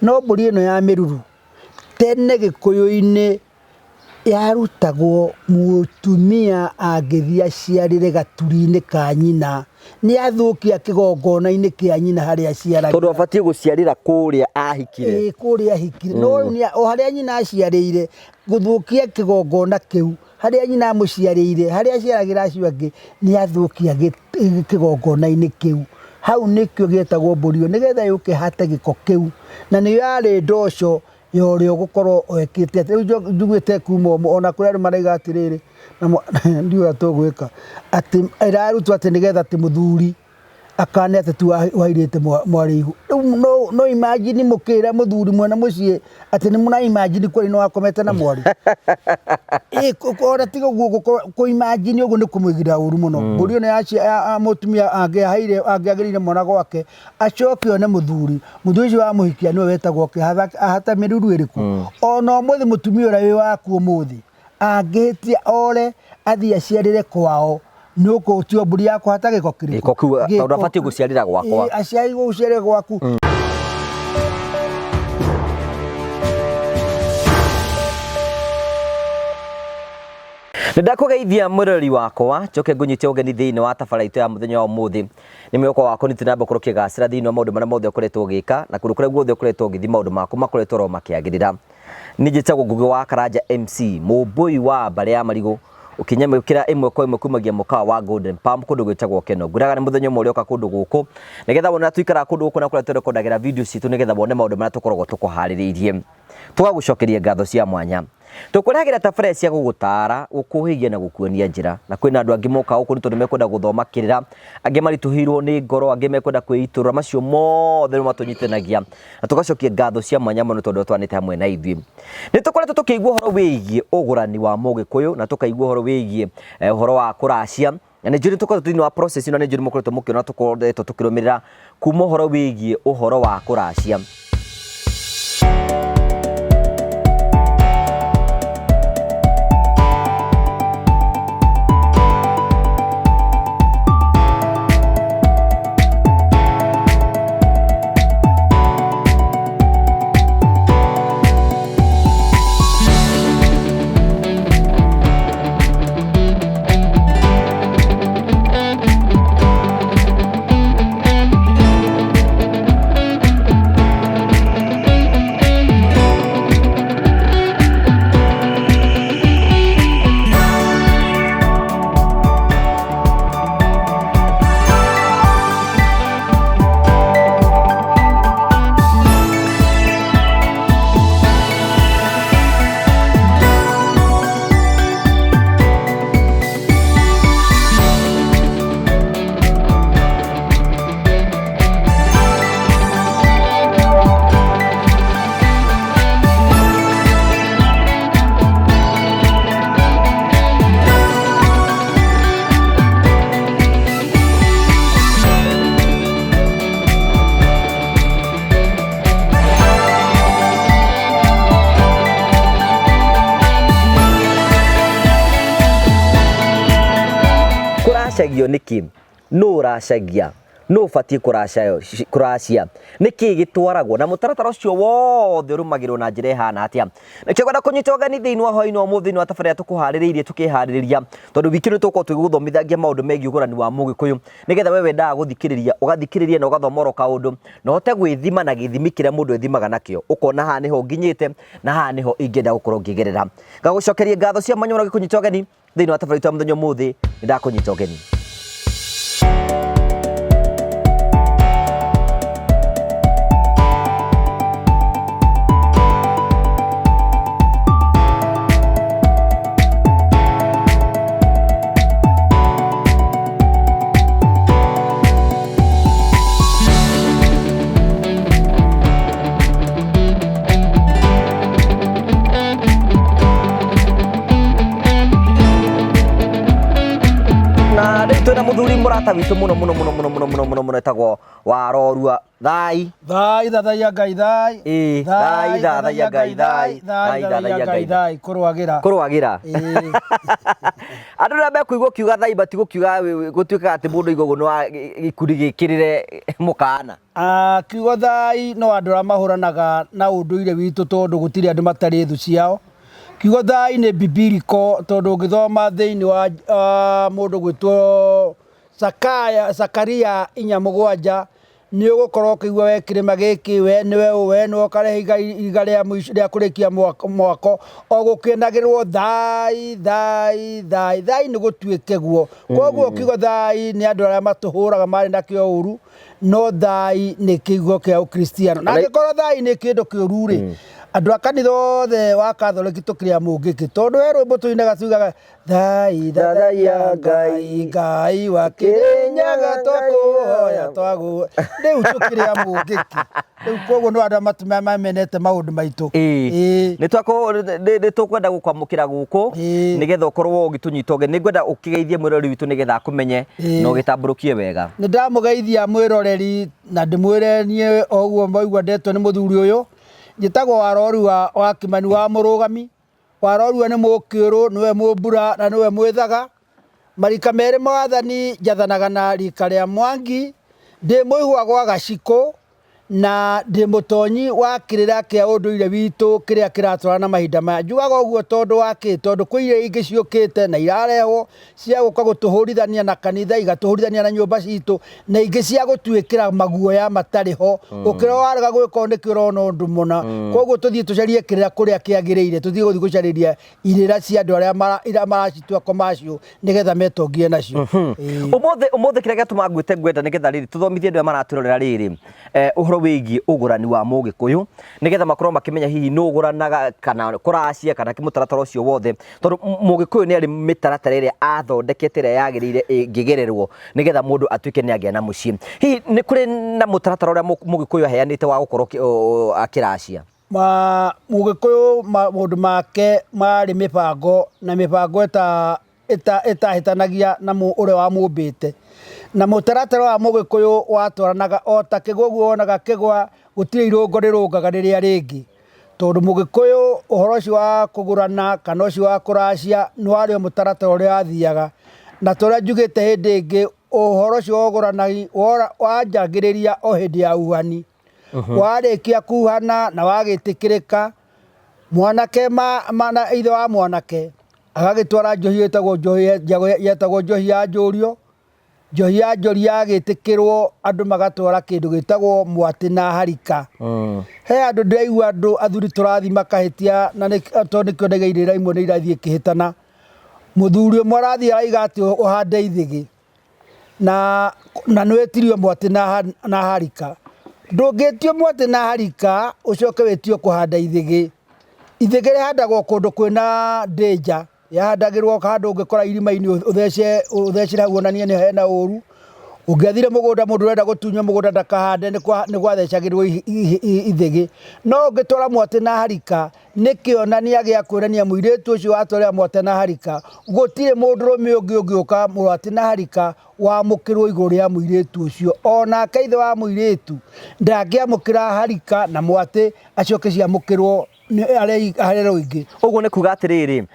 No mbũri ĩno ya mĩruru tene gĩkũyũ-inĩ yarutagwo mũtumia angĩthiĩ aciarĩre gaturi-inĩ ka nyina nĩ athũkia kĩgongona-inĩ kĩa nyina harĩa aciaragĩra. Tondũ abatie gũciarĩra kũrĩa ahikire. Kũrĩa ahikire. No o harĩa nyina aciarĩire gũthũkia kĩgongona kĩu harĩa nyina amũciarĩire harĩa aciaragĩra acio angĩ nĩ athũkia kĩgongona-inĩ kĩu. Hau nĩkĩo gĩtagwo mbũri ĩyo nĩgetha yũke hate gĩko kĩu na nĩ yarĩ ndoco ya ũrĩa ũgũkorwo ekĩte atĩ rĩu njiguĩte kuma ona kũrĩ andũ maraiga atĩrĩrĩ ndiũĩ tũgwĩka atĩ ĩrarutwo atĩ nĩgetha atĩ mũthuri akane atĩ tu wairĩte mwarĩ ihu. Rĩu no imagine mũkĩra mũthuri mwena mũciĩ atĩ nĩ mũna imagine kweli no akomete na mwarĩ. Ona tiga ũguo kũ imagine ũguo nĩ kũmũigĩra ũru mũno. Mbũri ĩno ya mũtumia angĩagĩrĩire mwana gwake acoke one mũthuri ũcio wa mũhikia nĩwe wetagwo ahata mĩruru ĩrĩkũ. Ona ũmũthĩ mũtumia ũrĩa wĩ waku ũmũthĩ angĩhĩtia ore athiĩ aciarĩre kwao nĩ ũkũtio mbũri yakwa hata gĩko kĩrĩkũ. Gĩko kiuga tondũ abatie gũciarĩra gwakwa. Aciarirwo gũciarĩra gwaku. Ndakugeithia mũrori wakwa njoke ngũnyite ũgeni thĩinĩ wa tabarĩra ya mũthenya wa ũmũthĩ. Nĩ mwĩhoko wakwa nĩtũnamba gũkorwo kĩgacĩra thĩinĩ wa maũndũ marĩa mothe ũkoretwo ũgĩka na kũrĩ kũrĩa guothe ũkoretwo ũgĩthiĩ maũndũ maku makoretwo ro makĩagĩrĩra. Nĩ njĩtagwo Ngũgĩ wa Karanja MC mũmbũi wa mbarĩ ya marigũ ũkinyamũkĩra ĩmwe kwa ĩmwe kumagia mũkawa wa Golden Palm kũndũ gwĩtagwo Keno. Ngwĩraga nĩ mũthenya ũmwe ũrĩoka kũndũ gũkũ nĩgetha wona tuikara kũndũ gũkũ na kũrĩa tũrekondagĩra video citũ nĩgetha wone maũndũ marĩa tũkoragwo tũkũharĩrĩirie. Tũgagũcokeria ngatho cia mwanya. Tũkũrehagĩra tabarĩra cia gũgũtara gũkũhĩgia na gũkuonia njĩra na kwĩna andũ angĩ moka gũkũ nĩ tondũ mekwenda gũthoma kĩrĩra, angĩ maritũhĩirwo nĩ ngoro, angĩ mekwenda kwĩitũrũra, macio mothe nĩ matũnyitithanagia na tũgacokia ngatho cia mwanya mũno tondũ twanĩte hamwe na ithuĩ. Nĩ tũkoretwo tũkĩigua ũhoro wĩgiĩ ũgũrani wa Mũgĩkũyũ na tũkaigua ũhoro wĩgiĩ ũhoro wa kũracia na nĩ njũĩ tũkoretwo thĩinĩ wa process ĩno, nĩ njũĩ mũkoretwo mũkĩona tũkoretwo tũkĩrũmĩrĩra kuma ũhoro wĩgiĩ ũhoro wa kũracia. Kũracagio nĩkĩ? Nũ ũracagia? Nũ ũbatiĩ kũracia? Nĩkĩ gĩtwaragwo na mũtaratara ũcio wothe ũrũmagĩrĩrwo na njĩra ĩhana atĩa? Nĩkĩo ngwenda kũnyita ũgeni thĩinĩ wa hwaĩ-inĩ wa ũmũthĩ thĩinĩ wa tabarĩra tũkũharĩrĩirie tũkĩharĩrĩria tondũ wiki ĩno tũgũkorwo tũgĩgũthomithagia maũndũ megiĩ ũgũrani wa Mũgĩkũyũ nĩgetha we wendaga gũthikĩrĩria ũgathikĩrĩria na ũgathoma oro kaũndũ na ũhote gwĩthima na gĩthimi kĩrĩa mũndũ ethimaga nakĩo, ũkona haha nĩho nginyĩte na haha nĩho ingĩenda gũkorwo ngĩgerera. Ngagũcokeria ngatho cia mwanya mũno gĩkũnyita ũgeni thĩinĩ wa tabarĩra ya mũthenya ũmũthĩ. Nĩndakũnyita ũgeni. muthuri murata witu muno etagwo Warorua thai thathaia ngai thai kurwagira andu na mekuigwo kiuga thai bati kiuga gutuika ati mundu igogo no gikundi gikirire mukana kiugo thai no andu ra mahuranaga na unduire witu tondu gutiri andu matari thu ciao. Kiugo thai ni bibiliko tondu ungithoma thiini wa mundu gwitwo Zakaria 4:7 ni ugukorwo ukigwa we kirima giki we niwe ukarehe iga ria kurikia mwako o gukinagirwo thai ni gutuike guo koguo kiugo thai ni andu aria matuhuraga mari na kio uru no thai ni kiugo kia ukristiano na gikorwo thai ni kindu kiuru ri andu a kanitha othe wa Catholic tukiria mungiki tondu we rwimbo tuinaga tugaga thai thathaia ngai wa Kirinyaga twakuhoya twagu riu tukiria mungiki riu koguo no andu mamenete maundu maitu ni tukwenda gukwamukira guku nigetha ukorwo ugitunyita uge ningwenda ukigeithie mwirori witu nigetha akumenye no gitamburukie wega. Ni ndamugeithia mwiroreri na ndimwire nie oguo moigwa ndetwo ni muthuri uyu njitagwo Warorua wa Kimani wa Murugami. Warorua ni mukiru niwe mumbura na niwe mwithaga marika meri mwathani njathanaga na rika ria Mwangi ndi muihwa gwa Gaciko na ndi mutonyi wa kirira kia unduire witu kiria kiratwara na mahinda maya njugaga uguo tondu waki tondu kwire ingi ciukite na irarehwo cia guka gutuhurithania na kanitha igatuhurithania na nyumba citu na ingi cia gutuikira maguoya matariho ukira warega gwika ni kirona undu muna koguo tuthie tucarie kirira kuria kiagiriire tuthie guthie gucariria irira cia andu aria maracitua komacio nigetha metongie nacio. Umothe kiria gatuma ngwite ngwenda nigetha riri tuthomithie andu maraturorera riri uhoro wigi ugurani wa Mugikuyu nigetha makorwo makimenya hihi no uguranaga kana kuracia kana kimutaratara ucio wothe tondu Mugikuyu ni ari mitaratara iria athondekete iria yagirire ingigererwo nigetha mundu atuike ni agia na mucii hihi ni kuri na mutaratara uria Mugikuyu aheanite wa gukorwo akiracia Mugikuyu maundu make mari mipango na mipango itahitanagia na uria wa mumbite na mutaratara wa Mugikuyu watwaranaga o ta kigugu onaga kigwa gutiri irungo rirungaga riria ringi tondu Mugikuyu uhoro ucio wa kugurana kana ucio wa kuracia ni wari mutaratara uria athiaga na toria njugite hindi ingi uhoro ucio wa ugurani wanjagiriria o hindi ya uhani warikia kuhana na wagitikirika mwanake mana ithe wa mwanake agagitwara njohi yetagwo njohi ya njurio njohi ya njoria agitikirwo andu magatwara kindu gitagwo mwati na harika he andu ndiraigua andu athuri turathi makahitia na tondu nikio ndegeirira imwe ni irathie kihitana muthuri umwe arathi aiga ati uhande ithigi na nwetirio mwati na harika ndungitio mwati na harika ucoke wetio kuhanda ithigi rihandagwo kundu kwina danger yahandagirwo handu ungikora irima-ini uthecire hau onanie ni hena uru ungiathire mugunda mundu urenda gutunya mugunda ndakahande ni gwathecagirwo ithigi no ungitwara mwati na harika ni kionania gia kwirania muiritu ucio watwarira mwati na harika gutire mundu rume ungiuka mwati na harika wamukirwo iguru ria muiritu ucio ona kaithe wa muiritu ndangiamukira harika na mwati acoke ciamukirwo arero ingi uguo ni kuga atiriri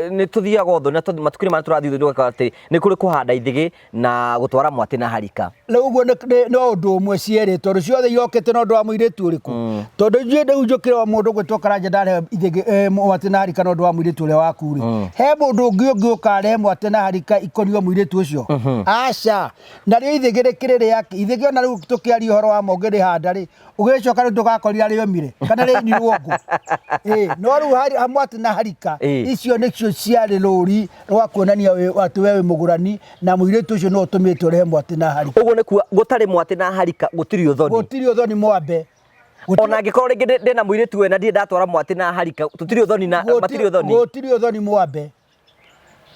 ni tuthiaga otho na matukuri mara turathi nduka ati ni kuri kuhanda ithigi na gutwara mwati na harika uguo no undu umwe cieri tondu ciothe yokete no ndu wa muiritu uriku tondu njuire njukire mundu gwitwo Karanja ndare ithigi mwati na harika no ndu wa muiritu uria wakuri he mundu ungiuka are mwati na harika ikonio muiritu ucio aca na ri ithigi rikirire yake ithigi ona riu tukiaria horo wa mongeri handa ri ugicoka riu tugakorira ri omire kana ri nyuongo no riu hamwati na harika icio nicio ciari ruri rwa kuonania ati wewe mugurani na muiritu ucio no utumite urehe mwati na harika uguo ni gutari mwati na harika gutiri uthoni mwambe ona ngikorwo ringi ndina muiritu we na ndie ndatwara mwati na harika tutiri uthoni na matiri uthoni gutiri uthoni mwambe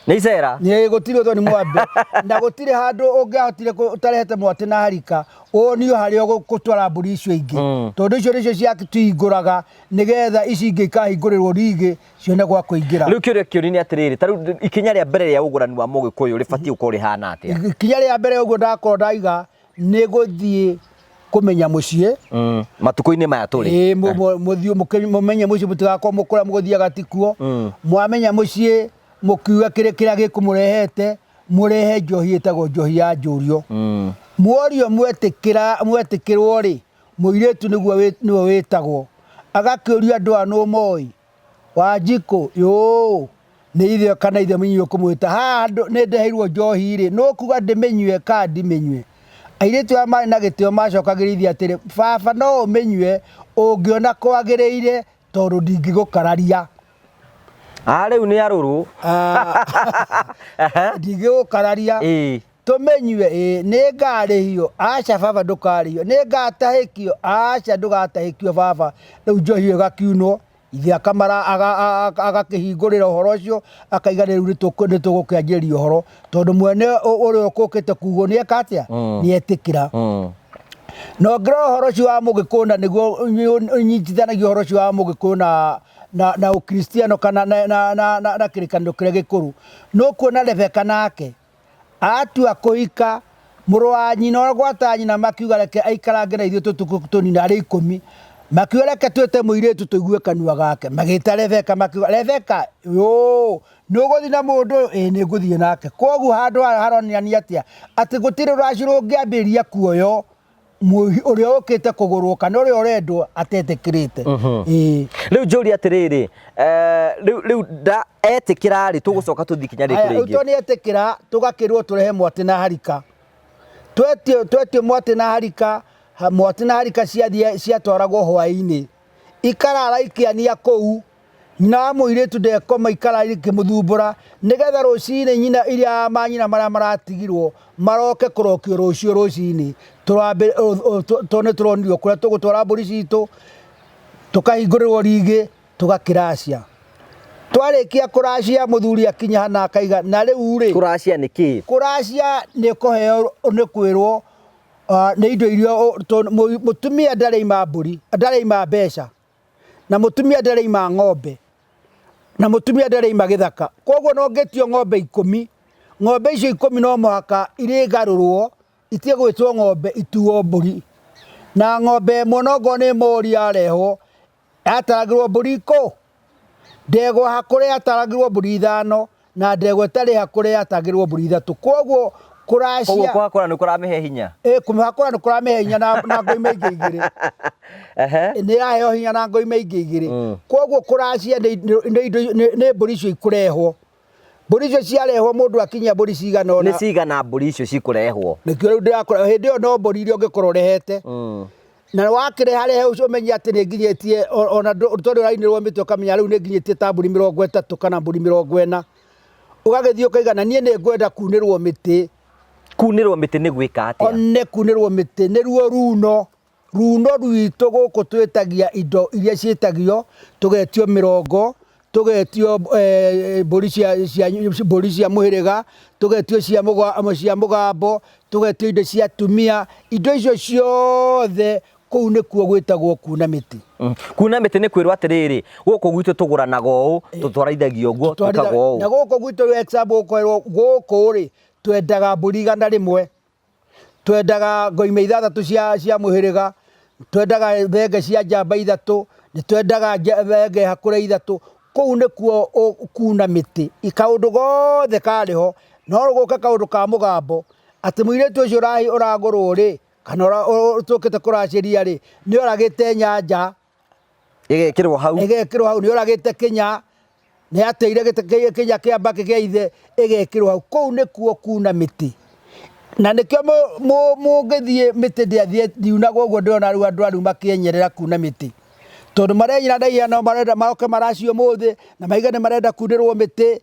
Nĩ icera nĩ gũtirĩ to nĩ mwambe na gũtirĩ handũ ũngĩahotire ũtarehete mwatĩ na harika wonio harĩa gũtwara mbũri icio ingĩ tondũ icio nĩcio ciatũhingũraga nĩgetha ici ingĩ ikahingũrĩrwo rigi cione gwa kũingĩra. Rĩu kĩũria kĩũri nĩ atĩrĩrĩ, ta rĩu ikinya rĩa mbere rĩa ũgũrani wa Mũgĩkũyũ rĩbatiĩ gũkorwo rĩhana atĩa? Ikinya rĩa mbere ũguo ndakorwo ndaiga nĩ gũthiĩ kũmenya mũciĩ matukũ-inĩ maya tũrĩ mũmenye mũciĩ mũtigakorwo mũkũra mũgũthiaga tikuo mwamenya mũciĩ mũkiuga kĩrĩa gĩkũmũrehete mũrehe njohi ĩtagwo njohi ya njũrio muorio mwetĩkĩrwo rĩ mũirĩtu nĩwe wĩtagwo agakĩũria andũ anũ moĩ Wanjikũ nĩ ithe kana ithe mĩnyue kũmwĩta haha nĩ ndeheirwo njohi rĩ no kuga ndĩmĩnyue ka ndimĩnyue. Airĩtu aya marĩ na gĩtĩo macokagĩrithia atĩrĩ baba no ũmĩnyue ũngĩona kwagĩrĩire tondũ ndingĩgũkararia. Rĩu nĩ arũrũ ndingĩgũkararia tũmenyue nĩ ngarĩhio aca baba ndũkarĩhio nĩ ngatahĩkio aca ndũgatahĩkio baba. Rĩu njohi ĩgakiunwo ithe akamara agakĩhingũrĩra ũhoro ũcio akaiga rĩu nĩtũgũkĩanjĩrĩria ũhoro tondũ mwene ũrĩa ũkũkĩte kuugwo nĩ eka atĩa nĩetĩkĩra. No ngĩrora ũhoro ũcio wa Mũgĩkũyũ na nĩguo ũnyitithanagia ũhoro ũcio wa Mũgĩkũyũ na ũkristiano kana na kĩrĩkanĩro kĩrĩa gĩkũrũ no kuona Rebeka nake atua kũhika mũrũ wa nyina gwata nyina makiuga reke aikarange na ithuĩ tũtukũ tũnini arĩ 10 makiuga reke twĩte mũirĩtu tũigue kanua gake magĩta Rebeka makiuga Rebeka nĩũgũthiĩ na mũndũ nĩ ngũthiĩ nake. Koguo handũ haronania atĩa atĩ gũtirĩ rũracio rũngĩambĩrĩria kuoyo ũrĩa ũkĩte kũgũrwo kana ũrĩa ũrendwo atetĩkĩrĩte. Rĩu njũria atĩrĩrĩ rĩu etĩkĩra rĩ tũgũcoka tũthiĩ ikinya rĩkũ rĩngĩ? Rĩu nĩetĩkĩra tũgakĩrwo tũrehe mwatĩ na harika twetio mwatĩ na harika mwatĩ na harika ciatwaragwo hwaĩ-inĩ ikarara ikĩania kũu nyina wa mũirĩtu ndekoma ikara ikĩmũthumbũra nĩgetha rũcinĩ nyina iria manyina marĩa maratigirwo maroke kũrokio rũcio rũcinĩ tone tũronirio kũrĩa tũgũtwara mbũri citũ tũkahingũrĩrwo rigi tũgakĩracia. Twarĩkia kũracia mũthuri akinya hana akaiga na rĩu rĩ kũracia nĩ kĩ? Kũracia nĩ kũheo nĩ kwĩrwo nĩ indo iria mũtumia ndarĩima mbũri ndarĩima mbeca na mũtumia ndarĩima ng'ombe na mũtumia ndarĩima gĩthaka. Koguo no ngĩtio ng'ombe 10 ng'ombe icio 10 no mũhaka irĩgarũrwo itigwĩtwo ng'ombe ituo mbũri na ng'ombe ĩmwe no ngorwo nĩ mori yarehwo yataragĩrwo mbũri ikũ ndegwa hakũrĩ yataragĩrwo mbũri 5 na ndegwa ĩtarĩ hakũrĩ yataragĩrwo mbũri 3. Koguo kũracia kũhakũra nĩ kũramĩhe hinya kũhakũra nĩ kũramĩhe hinya na ngoime ingĩ igĩrĩ nĩ yaheo hinya na ngoime ingĩ igĩrĩ. Koguo kũracia nĩ mbũri icio ikũrehwo mbũri icio ciarehwo mũndũ akinyia mbũri cigana ona nĩ cigana mbũri icio cikũrehwo nĩkĩo rĩu ndĩrakora hĩndĩ ĩyo no mbũri iria ũngĩkorwo ũrehete na wakĩreharehe ũcio ũmenye atĩ nĩ nginyĩtie ona tondũ ũrainĩrwo mĩtĩ ũkamenya rĩu nĩ nginyĩtie ta mbũri 30 kana mbũri 40 ũgagĩthiĩ ũkaiga na niĩ nĩ ngwenda kunĩrwo mĩtĩ. Kunĩrwo mĩtĩ nĩ gwĩka atĩa? Nĩ kunĩrwo mĩtĩ nĩruo runo rwitũ gũkũ twĩtagia indo iria ciĩtagio tũgetio mĩrongo tũgetio mbũri cia mũhĩrĩga tũgetio cia mũgambo tũgetio indo cia tumia indo icio ciothe kũu nĩkuo gwĩtagwo kuna mĩtĩ. Kuna mĩtĩ nĩ kwĩrwo atĩrĩrĩ gũkũ gwitũ tũgũranaga ũũ tũtwarithagio ũguo tũkaga ũũ na gũkũ gwitũ example gũkũ rĩ twendaga mbũri 100 twendaga ngoime 6 cia mũhĩrĩga twendaga thenge cia njamba 3 nĩ twendaga thenge hakũrĩ 3 kũu nĩkuo kuna mĩtĩ ikaũndũ gothe karĩho no gũka kaũndũ ka mũgambo atĩ mũirĩtu ũcio ũragũrwo rĩ kana tũkĩte kũracĩria rĩ nĩ oragĩte nyanja ĩgekĩrwo hau nĩ oragĩte kinya nĩ ateire kinya kĩamba kĩa ithe ĩgekĩrwo hau kũu nĩkuo kuna mĩtĩ na nĩkĩo mũngĩthiĩ mĩtĩ ndĩathiĩ ndiunagwo ũguo ndĩrona rĩu andũ arĩu makĩenyerera kuna mĩtĩ tondũ marenyina ndaihia no marenda maoke maracio mũthĩ na maiga nĩ marenda kunĩrwo mĩtĩ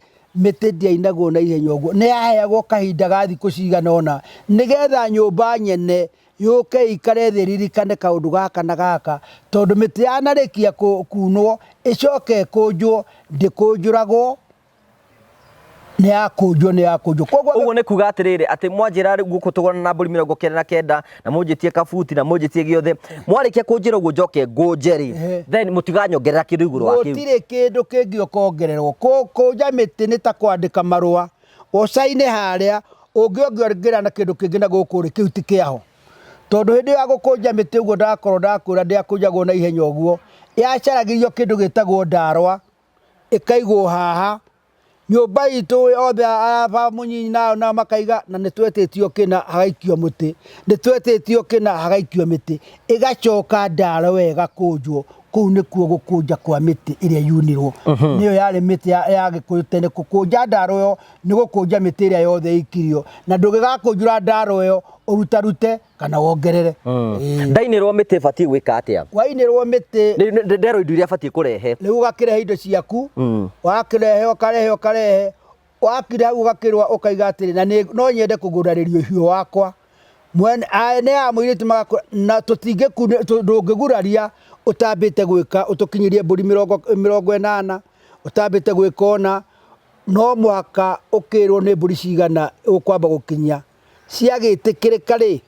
ndĩainagwo na ihenya ũguo nĩ yaheagwo kahinda ga thikũ cigana ona nĩgetha nyũmba nyene yũke ikare thĩ ririkane kaũndũ gaka na gaka tondũ mĩtĩ yanarĩkia kunwo ĩcoke ĩkũnjwo ndĩkũnjũragwo nĩ yakũnjwo koguo uguo nĩ kuga atiriri ati mwanjira guku tugona na mburi 99 na munjitie kabuti na munjitie giothe mwarikia kunjira uguo njoke ngunjeri then mutiganyongerera kindu iguru wa kiu gutire kindu kingi ukongererwo kunja miti ni ta kwandika marua ucaine haria ungiongerera na kindu kingi na gukuri kiu ti kiaho tondu hindi ya gukunja miti uguo ndakwira ndiakunjagwo na ihenya uguo yacaragirio kindu gitagwo ndarwa ikaigwo haha nyumba itu othe aba munyinyi na makaiga na nitwetetio kina hagaikio muti nitwetetio kina hagaikio miti igacoka ndaro wega kunjwo kuu nikuo gukunja kwa miti iria yunirwo niyo yari miti ya gikuyu tene gukunja ndaro yo ni gukunja miti iria yothe ikirio na ndugigakunjura ndaro yo urutarute kana wongerere ndainirwo miti bati gwika atia wainirwo miti ndero indu iria bati kurehe riu ugakirehe indo ciaku wakirehe ukarehe wakire ugakirwa ukaiga atiri na no nyende kuguraririo hiu wakwa mwene ne amwirite na tutinge ndungiguraria utambite gwika utukinyirie mburi 80 utambite gwikona no mwaka ukirwo ni mburi cigana ukwamba gukinya ciagitikirika ri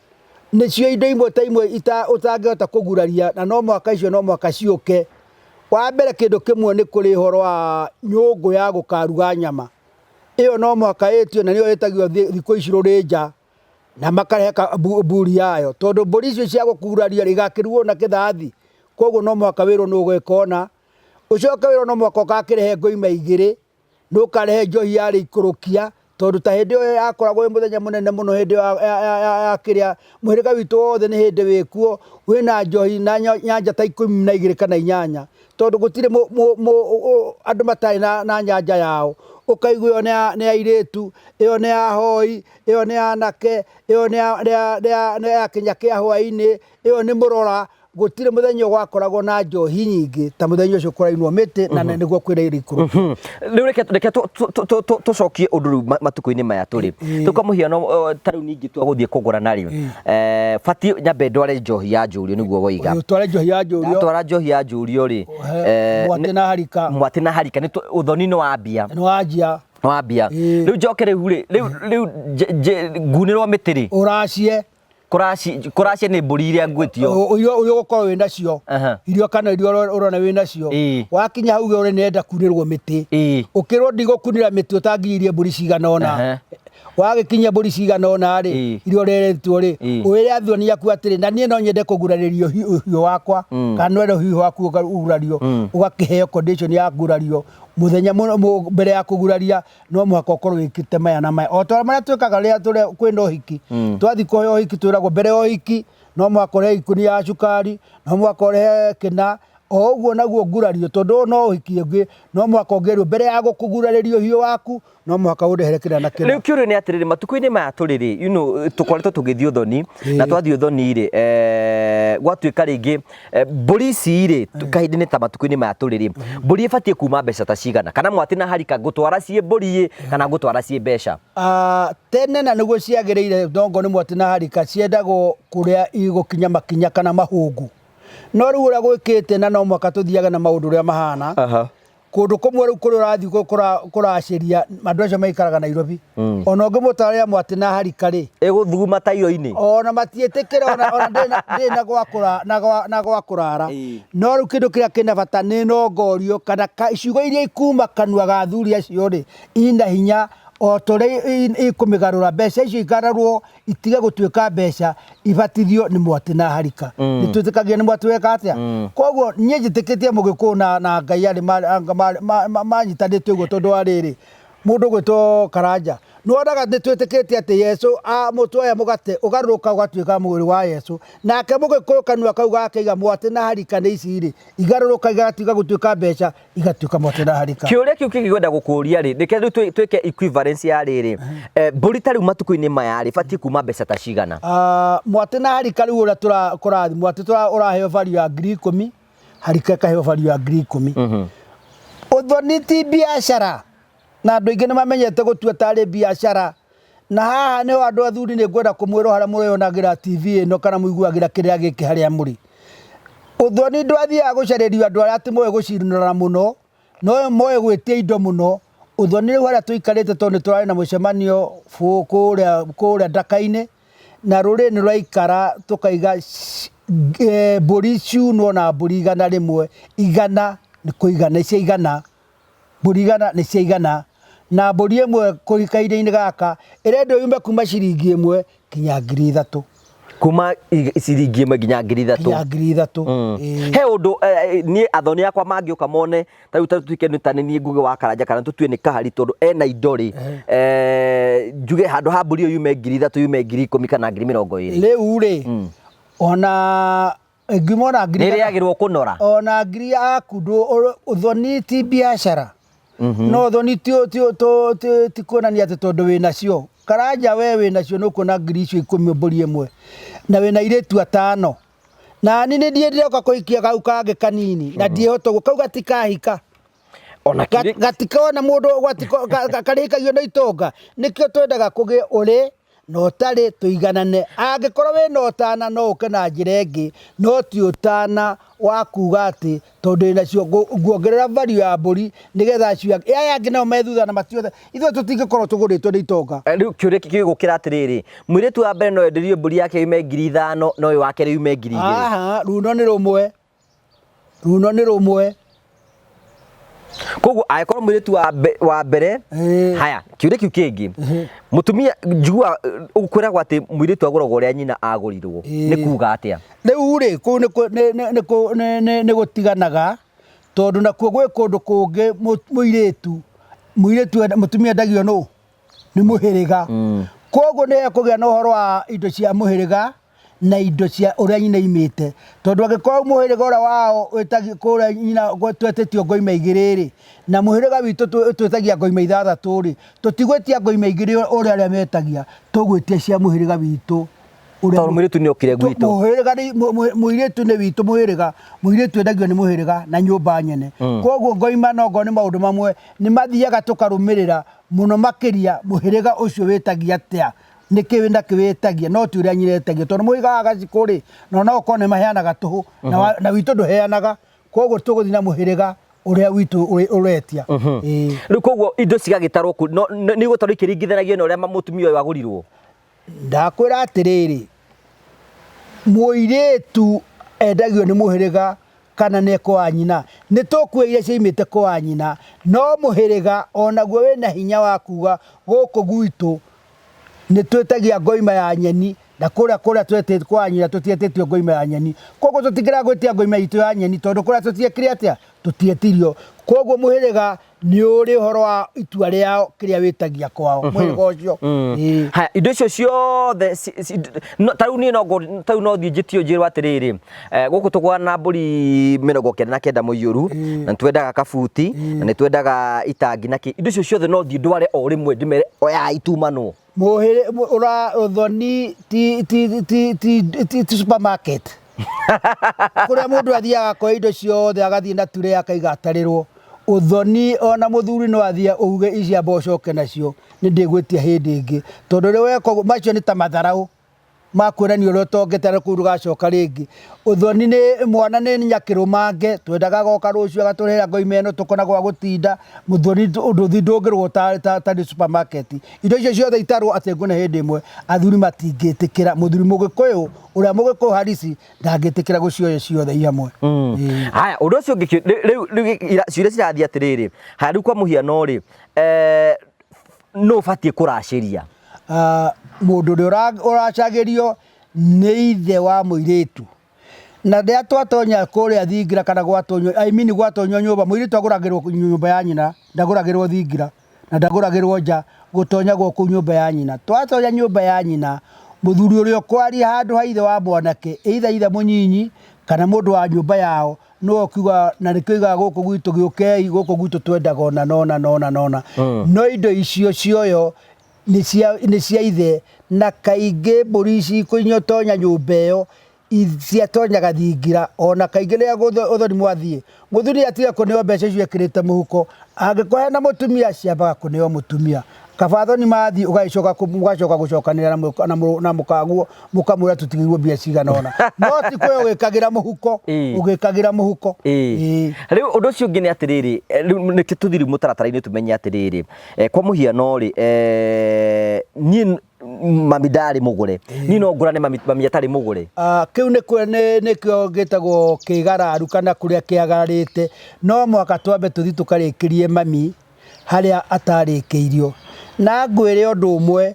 nicio indo imwe ta imwe utangihota kuguraria na no mwaka icio no mwaka ciuke wa mbere kindu kimwe ni kuri horo wa nyungu ya gukaruga nyama iyo no mwaka etio na niyo etagio thiko iciro rinja na makareka mburi yayo tondu mburi icio cia gukuraria rigakirwo na kithathi koguo no mwaka wiro no gwekona ucoka wiro no mwaka ukakirehe ngoima igiri nukarehe njohi yari ikurukia tondu ta hindi yo yakoragwo muthenya munene muno hindi ya kiria muhirika witu wothe ni hindi wikuo wina njohi na nyanja ta 12 kana 8 tondu gutire andu matari na nyanja yao ukaigwo ni airitu iyo ni ahoi iyo ni anake iyo ni akinya kia hwaini iyo ni murora gutire muthenya gwakoragwo na njohi nyingi ta muthenya ucio kurainwo miti na niguo kwira irikuru riu reke tucokie undu matuko-ini maya turi tukamuhiano tariu ningi twaguthie kugura na riu bati nyambe ndware njohi ya njurio niguo woiga tware njohi ya njurio twara njohi ya njurio ri mwati na harika ni uthoni no wambia riu njokere hure riu ngunirwo mitiri uracie kuracie ni mburi iria ngwitio uyo gukorwo wina cio irio kana irio urona wina cio wakinya hau uri nenda kunirwo miti ukirwo ndigokunira miti utangiirie mburi cigana ona wagikinya mburi cigana ona ri irio reretwo ri wire athoni yaku atiri na nie no nyende kuguraririo hiu wakwa kana wendo hiu waku ugurario ugakiheo condition ya kugurario muthenya mbere ya kuguraria no muhaka ukorwo wikite maya na maya o twara maria twikaga ria turi kwenda uhiki twathi kuoya uhiki twiragwo mbere uhiki no muhaka urehe ikuni ya cukari no muhaka urehe kina o uguo naguo ngurario tondu no uhiki ungi no muhaka ongerio mbere ya gukuguraririo hiu waku no muhaka urehere kina na kina riu kiurio ni atiriri matuko-ini maya turiri tukoretwo tugithii uthoni na twathii uthoni ri gwatuika ringi mburi ici ri kahindi-ini ta matuko-ini maya turiri mburi ibatie kuma mbeca ta cigana kana mwati na harika ngutwara cie mburi kana ngutwara cie mbeca tene na niguo ciagiriire ndongo ni mwati na harika ciendagwo kuria igukinya makinya kana mahungu no riu uria gwikite na no mwaka tuthiaga na maundu uria mahana kundu kumwe riu kuri urathi kuraciria andu acio maikaraga Nairobi ona ungimutaria mwati na harika ri iguthuguma ta iro-ini ona matietikira ona ndina gwa kurara no riu kindu kiria kina bata ni nongorio kana icigo iria ikuma kanua ga athuri acio ri ina hinya o tore ikumigarura mbeca icio igararwo itige gutuika mbeca ibatithio ni mwati na harika nitwitikagia ni mwati weka atia koguo nie njitikitie mugiku na ngai ari manyitanite uguo tondu ariri mundu gwitwo Karanja nuonaga nitwitikitie ati Yesu mutuoya mugate ugaruka ugatuika mwiri wa Yesu nake mugiku kanua kau gakeiga mwati na harika ni ici ri igaruruka igatiga gutuika mbeca igatuika mwati na harika kiuria kiu kingigwenda gukuria ri reke riu twike equivalence ya riri mburi tariu matuko-ini maya ri batie kuma mbeca ta cigana mwati na harika riu uria turakurathi mwati uraheo value ya 10,000 harika ikaheo value ya 10,000 uthoni ti biashara na andu ingi nimamenyete gutua tari biashara na haha ni andu athuri ni ngwenda kumwira haria murionagira TV ino kana muiguagira kiria giki haria muri uthoni ndwathia gucaririo andu aria ati moe gucinura muno no moe gwitia indo muno uthoni riu haria tuikarite tondu turari na mucemanio kuria ndaka-ini na ruri ni rwaikara tukaiga mburi ciunwo na mburi 100 100 ni kuigana cia 100 mburi 100 ni cia 100 na mburi imwe kurikaine-ini gaka irendio yume kuma ciringi 1 kinya 3,000 kuma ciringi 1 nginya 3,000 he undu ni athoni akwa mangiuka mone ta tuike ni tani ni nguge wa Karanja kana tutue ni kahari tondu ena indo ri njuge handu ha mburi yume 3,000 yume 10,000 kana 20,000 riu ri ona ngimona ngiri ni riagirwo kunora ona ngiri yaku uthoni ti biashara no uthoni ti kuonania ati tondu wina cio Karanja we wina cio nukuona ngiri icio 10 mburi imwe na wina iretu 5 na ni ndiendire oka kuikia kau kange kanini na ndiehota kau gatikahika ona gatikona mundu karikagio na itonga nikio twendaga kugie uri no tari tuiganane angikorwo we no tana no uke na njira ingi no ti utana wa kuga ati tondu ina cio nguongerera value ya mburi nigetha cio aya angi nao methutha na matiothe ithuĩ tũtingĩkorwo tũgũrĩtwo nĩ itonga rĩu kĩũria gĩgũkĩra atĩrĩrĩ mũirĩtu wa mbere no enderio mburi yake yume 5,000 no ũyũ wa kerĩ yume 2,000 aha runo nĩ rumwe koguo angĩkorwo mũirĩtu wa mbere haya kĩũria kĩu kĩngĩ mũtumia njigua ũkwĩragwo atĩ mũirĩtu agũragwo ũrĩa nyina agũrirwo nĩ kuga atĩa rĩu rĩ kũu nĩ gũtiganaga tondu nakuo gwĩ kũndũ kũngĩ mũirĩtu mũtumia endagio nũ nĩ mũhĩrĩga koguo nĩ ekũgĩa na ũhoro wa indo cia mũhĩrĩga na indo cia ũrĩa nyina imĩte tondu angĩkorwo mũhĩrĩga ũrĩa wao wĩtagio kũrĩa nyina twetĩtio ngoima 2 rĩ na mũhĩrĩga witũ twĩtagia ngoima 6 rĩ tũtigwĩtia ngoima 2 ũrĩa arĩa metagia tũgwĩtia cia mũhĩrĩga witũ tondũ mũirĩtu nĩ okire gwitũ mũirĩtu nĩ witũ mũirĩtu endagio nĩ mũhĩrĩga na nyũmba nyene koguo ngoima nongo nĩ maũndũ mamwe nĩ mathiaga tũkarũmĩrĩra mũno makĩria mũhĩrĩga ũcio wĩtagia atĩa nĩkĩ wĩna kĩwĩtagia no ti ũrĩa nyina etagio tondu mũiga wa gacikũ rĩ no ũkorwo nĩ maheanaga tũhũ na witũ ndũheanaga koguo tũgũthiĩ na mũhĩrĩga ũrĩa witũ ũretia rĩu koguo indo cigagĩtarwo nĩ gũtarwo ikĩringithanagio na ũrĩa mũtumia ũyũ agũrirwo ndakwĩra atĩrĩrĩ mũirĩtu endagio nĩ mũhĩrĩga kana nĩ kwa nyina nĩ tũkuo iria cioimĩte kwa nyina no mũhĩrĩga onaguo wĩna hinya wa kuga gũkũ gwitũ nĩ twĩtagia ngoima ya nyeni na kũrĩa twetĩte kwa nyina tũtietĩtio ngoima ya nyeni koguo tũtingĩra gwĩtia ngoima itũ ya nyeni tondu kũrĩa tũtiekire atĩa tũtietirio koguo mũhĩrĩga nĩ ũrĩ ũhoro wa itua rĩao kĩrĩa wĩtagia kwao mũhĩrĩga ũcio haya indo icio ciothe tarĩu niĩ tarĩu no thiĩ njĩtio njĩrwo atĩrĩrĩ gũkũ tũgũraga na mbũri 99 mũiyũru na nĩtwendaga kabuti na nĩtwendaga itangi na indo icio ciothe no thiĩ ndware o rĩmwe ndĩmere oya itumanwo uthoni ti supermarket kuria mundu athiaga kwa indo ciothe agathie na ture akaiga atarĩrwo uthoni ona muthuri no athie uge icia mbocoke nacio ni ndigwitia hindi ingi tondu ri weko macio ni ta matharau makwĩrania ũrĩa ũtongetera kũu ndũgacoka rĩngĩ uthoni nĩ mwana nĩ nyakĩrũmange twendaga goka rũciũ agatũrehera ngoima ĩno tũkona gwa gũtinda mũthoni ndũngĩrwo ta supermarket indo icio ciothe itarwo atĩ ngũne hĩndĩ ĩmwe athuri matingĩtĩkĩra mũthuri mũgĩkũyũ ũrĩa mũgĩkũyũ harisi ndangĩtĩkĩra gũcioya ciothe ihamwe haya ũndũ ũcio ũngĩ rĩu ciũria cirathiĩ atĩrĩrĩ haya rĩu kwa mũhiano rĩ no ũbatiĩ kũracĩria mundu ũrĩa ũracagĩrio nĩ ithe wa mũirĩtu na rĩrĩa twatonya kũrĩa thingira kana gwatonywo nyũmba mũirĩtu agũragĩrwo nyũmba ya nyina ndagũragĩrwo thingira na ndagũragĩrwo nja gũtonyagwo kũu nyũmba ya nyina twatonya nyũmba ya nyina mũthuri ũrĩa ũkwaria handũ ha ithe wa mwanake ithe mũnyinyi kana mũndũ wa nyũmba yao no kiuga na nĩkĩoiga gũkũ gwitũ gĩũkei gũkũ gwitũ twendaga ona nona no indo icio cioyo nĩ cia ithe na kaingĩ mbũri ici kũinyotonya nyũmba ĩyo ciatonyaga thingira ona kaingĩ rĩrĩa ũthoni mwathiĩ mũthuri atiga kũneo mbeca icio ekĩrĩte mũhuko angĩkorwo hena mũtumia ciambaga kũneo mũtumia kabatho ni mathi ugacoka gucokanira na mukaguo mukamura tutigirwo mbia cigana ona no ti kwe ugikagira muhuko riu undu ucio ungi ni atiriri niki tuthiri mutaratara-ini tumenye atiriri kwa muhiano ri ni mami ndari mugure ni no ngurane mami atari mugure kiu ni kio gitagwo kigararu kana kuria kiagararite no mwaka twambe tuthi tukarikirie mami haria atarikeirio na ngwire undu umwe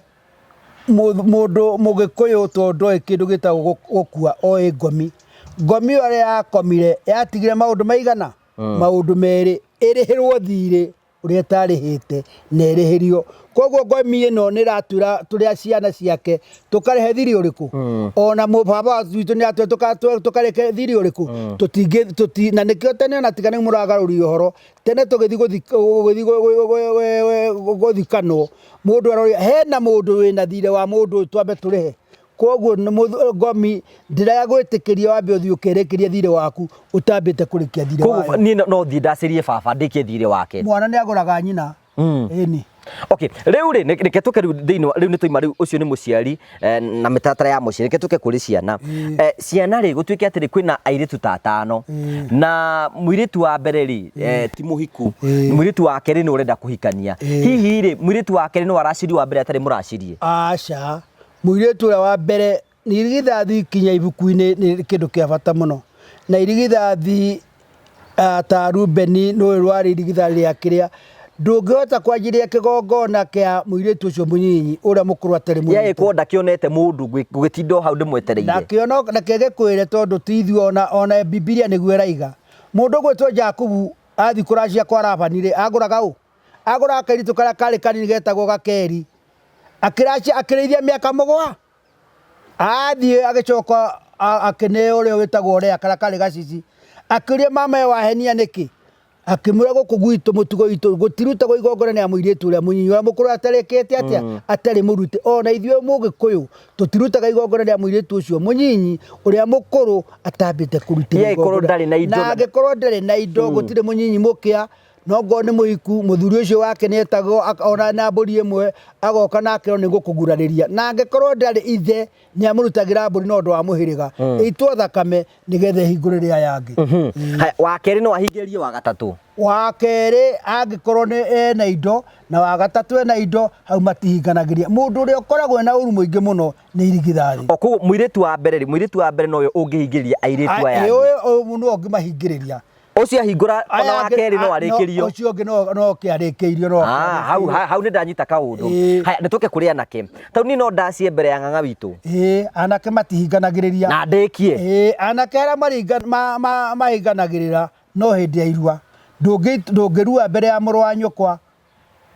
mundu mugikuyu tondu kindu gitagwo gukua oi ngomi aria yakomire yatigire maundu maigana maundu meri irihirwo thiri uria tarihite na irihirio koguo ngomi ino ni ratura turia ciana ciake tukarehe thiri uriku ona baba witu ni atwe tukareke thiri uriku tutingi na nikio tene na tigane muragaruri uhoro tene tugithi guthikano mundu arori hena mundu wina thire wa mundu twambe turehe koguo ngomi ndira gwitikiria wambe uthi ukerekeria thire waku utambite kurikia thire waku koguo ni no thi ndacirie baba ndikie thire wake mwana ni aguraga nyina eni okay riu ri reke tuke thiini riu ni tuima riu ucio ni muciari na mitaratara ya muciari reke tuke kuri ciana ciana ri gutwike atiri kwina airitu tatano na muiritu wa mbere ri ti muhiku muiritu wa keri ni urenda kuhikania hihi ri muiritu wa keri ni waraciri wa mbere atari muracirie aca muiritu wa mbere ni irigithathi kinya ibuku-ini ni kindu kia bata muno na irigithathi ta Rubeni no rwari irigithathi ria kiria ndungihota kwanjiria kigongona kia muiritu ucio munyinyi uria mukuru atari munyinyi ye kwonda kionete mundu gugitindo hau ndimwetereire na kiono na kigekwire tondu tithio ona Biblia niguo raiga mundu gwitwo Jakubu athi kuracia kwa Labanire aguraga u agura kairitu karia kari kanini getagwo Gakeri akiracia akirithia miaka mugwa athi agicoka akineo rio witagwo Lea karia kari gacici akiria mama wa henia niki akimura guku gwitu mutugo itu gutiruta go igongona ni amuiritu ria munyinyi wa mukuru atarekete atia atari murute ona ithio mugikuyu tutirutaga igongona ni amuiritu ucio munyinyi uria mukuru atambite kurutira igongona na agikorwo ndari na indo gutire munyinyi mukia no ngo ni muhiku muthuri ucio wake ni etagwo ona na mburi imwe agoka nake ni gukuguraniria na angikorwo ndari ithe ni amurutagira mburi no ndo wa muhiriga itwo thakame nigethe hingurire ayangi wa keri no ahingirie wa gatatu wa keri angikorwo ni ena indo na wa gatatu ena indo hau matihinganagiria mundu uria ukoragwo na uru muingi muno ni irigithathi oku muiritu wa mbere no yo ungihingiria airitu aya uyu mundu ongimahingiriria ucio ahingura ona wa keri no arikirio ucio ngi no kiarikeirio no hau ni ndanyita kaundu haya nituke kuri anake tau ni no ndacie mbere ya ng'ang'a witu anake matihinganagiriria na ndikie anake ara mahinganagirira no hindi ya irua ndungirua mbere ya muru wa nyukwa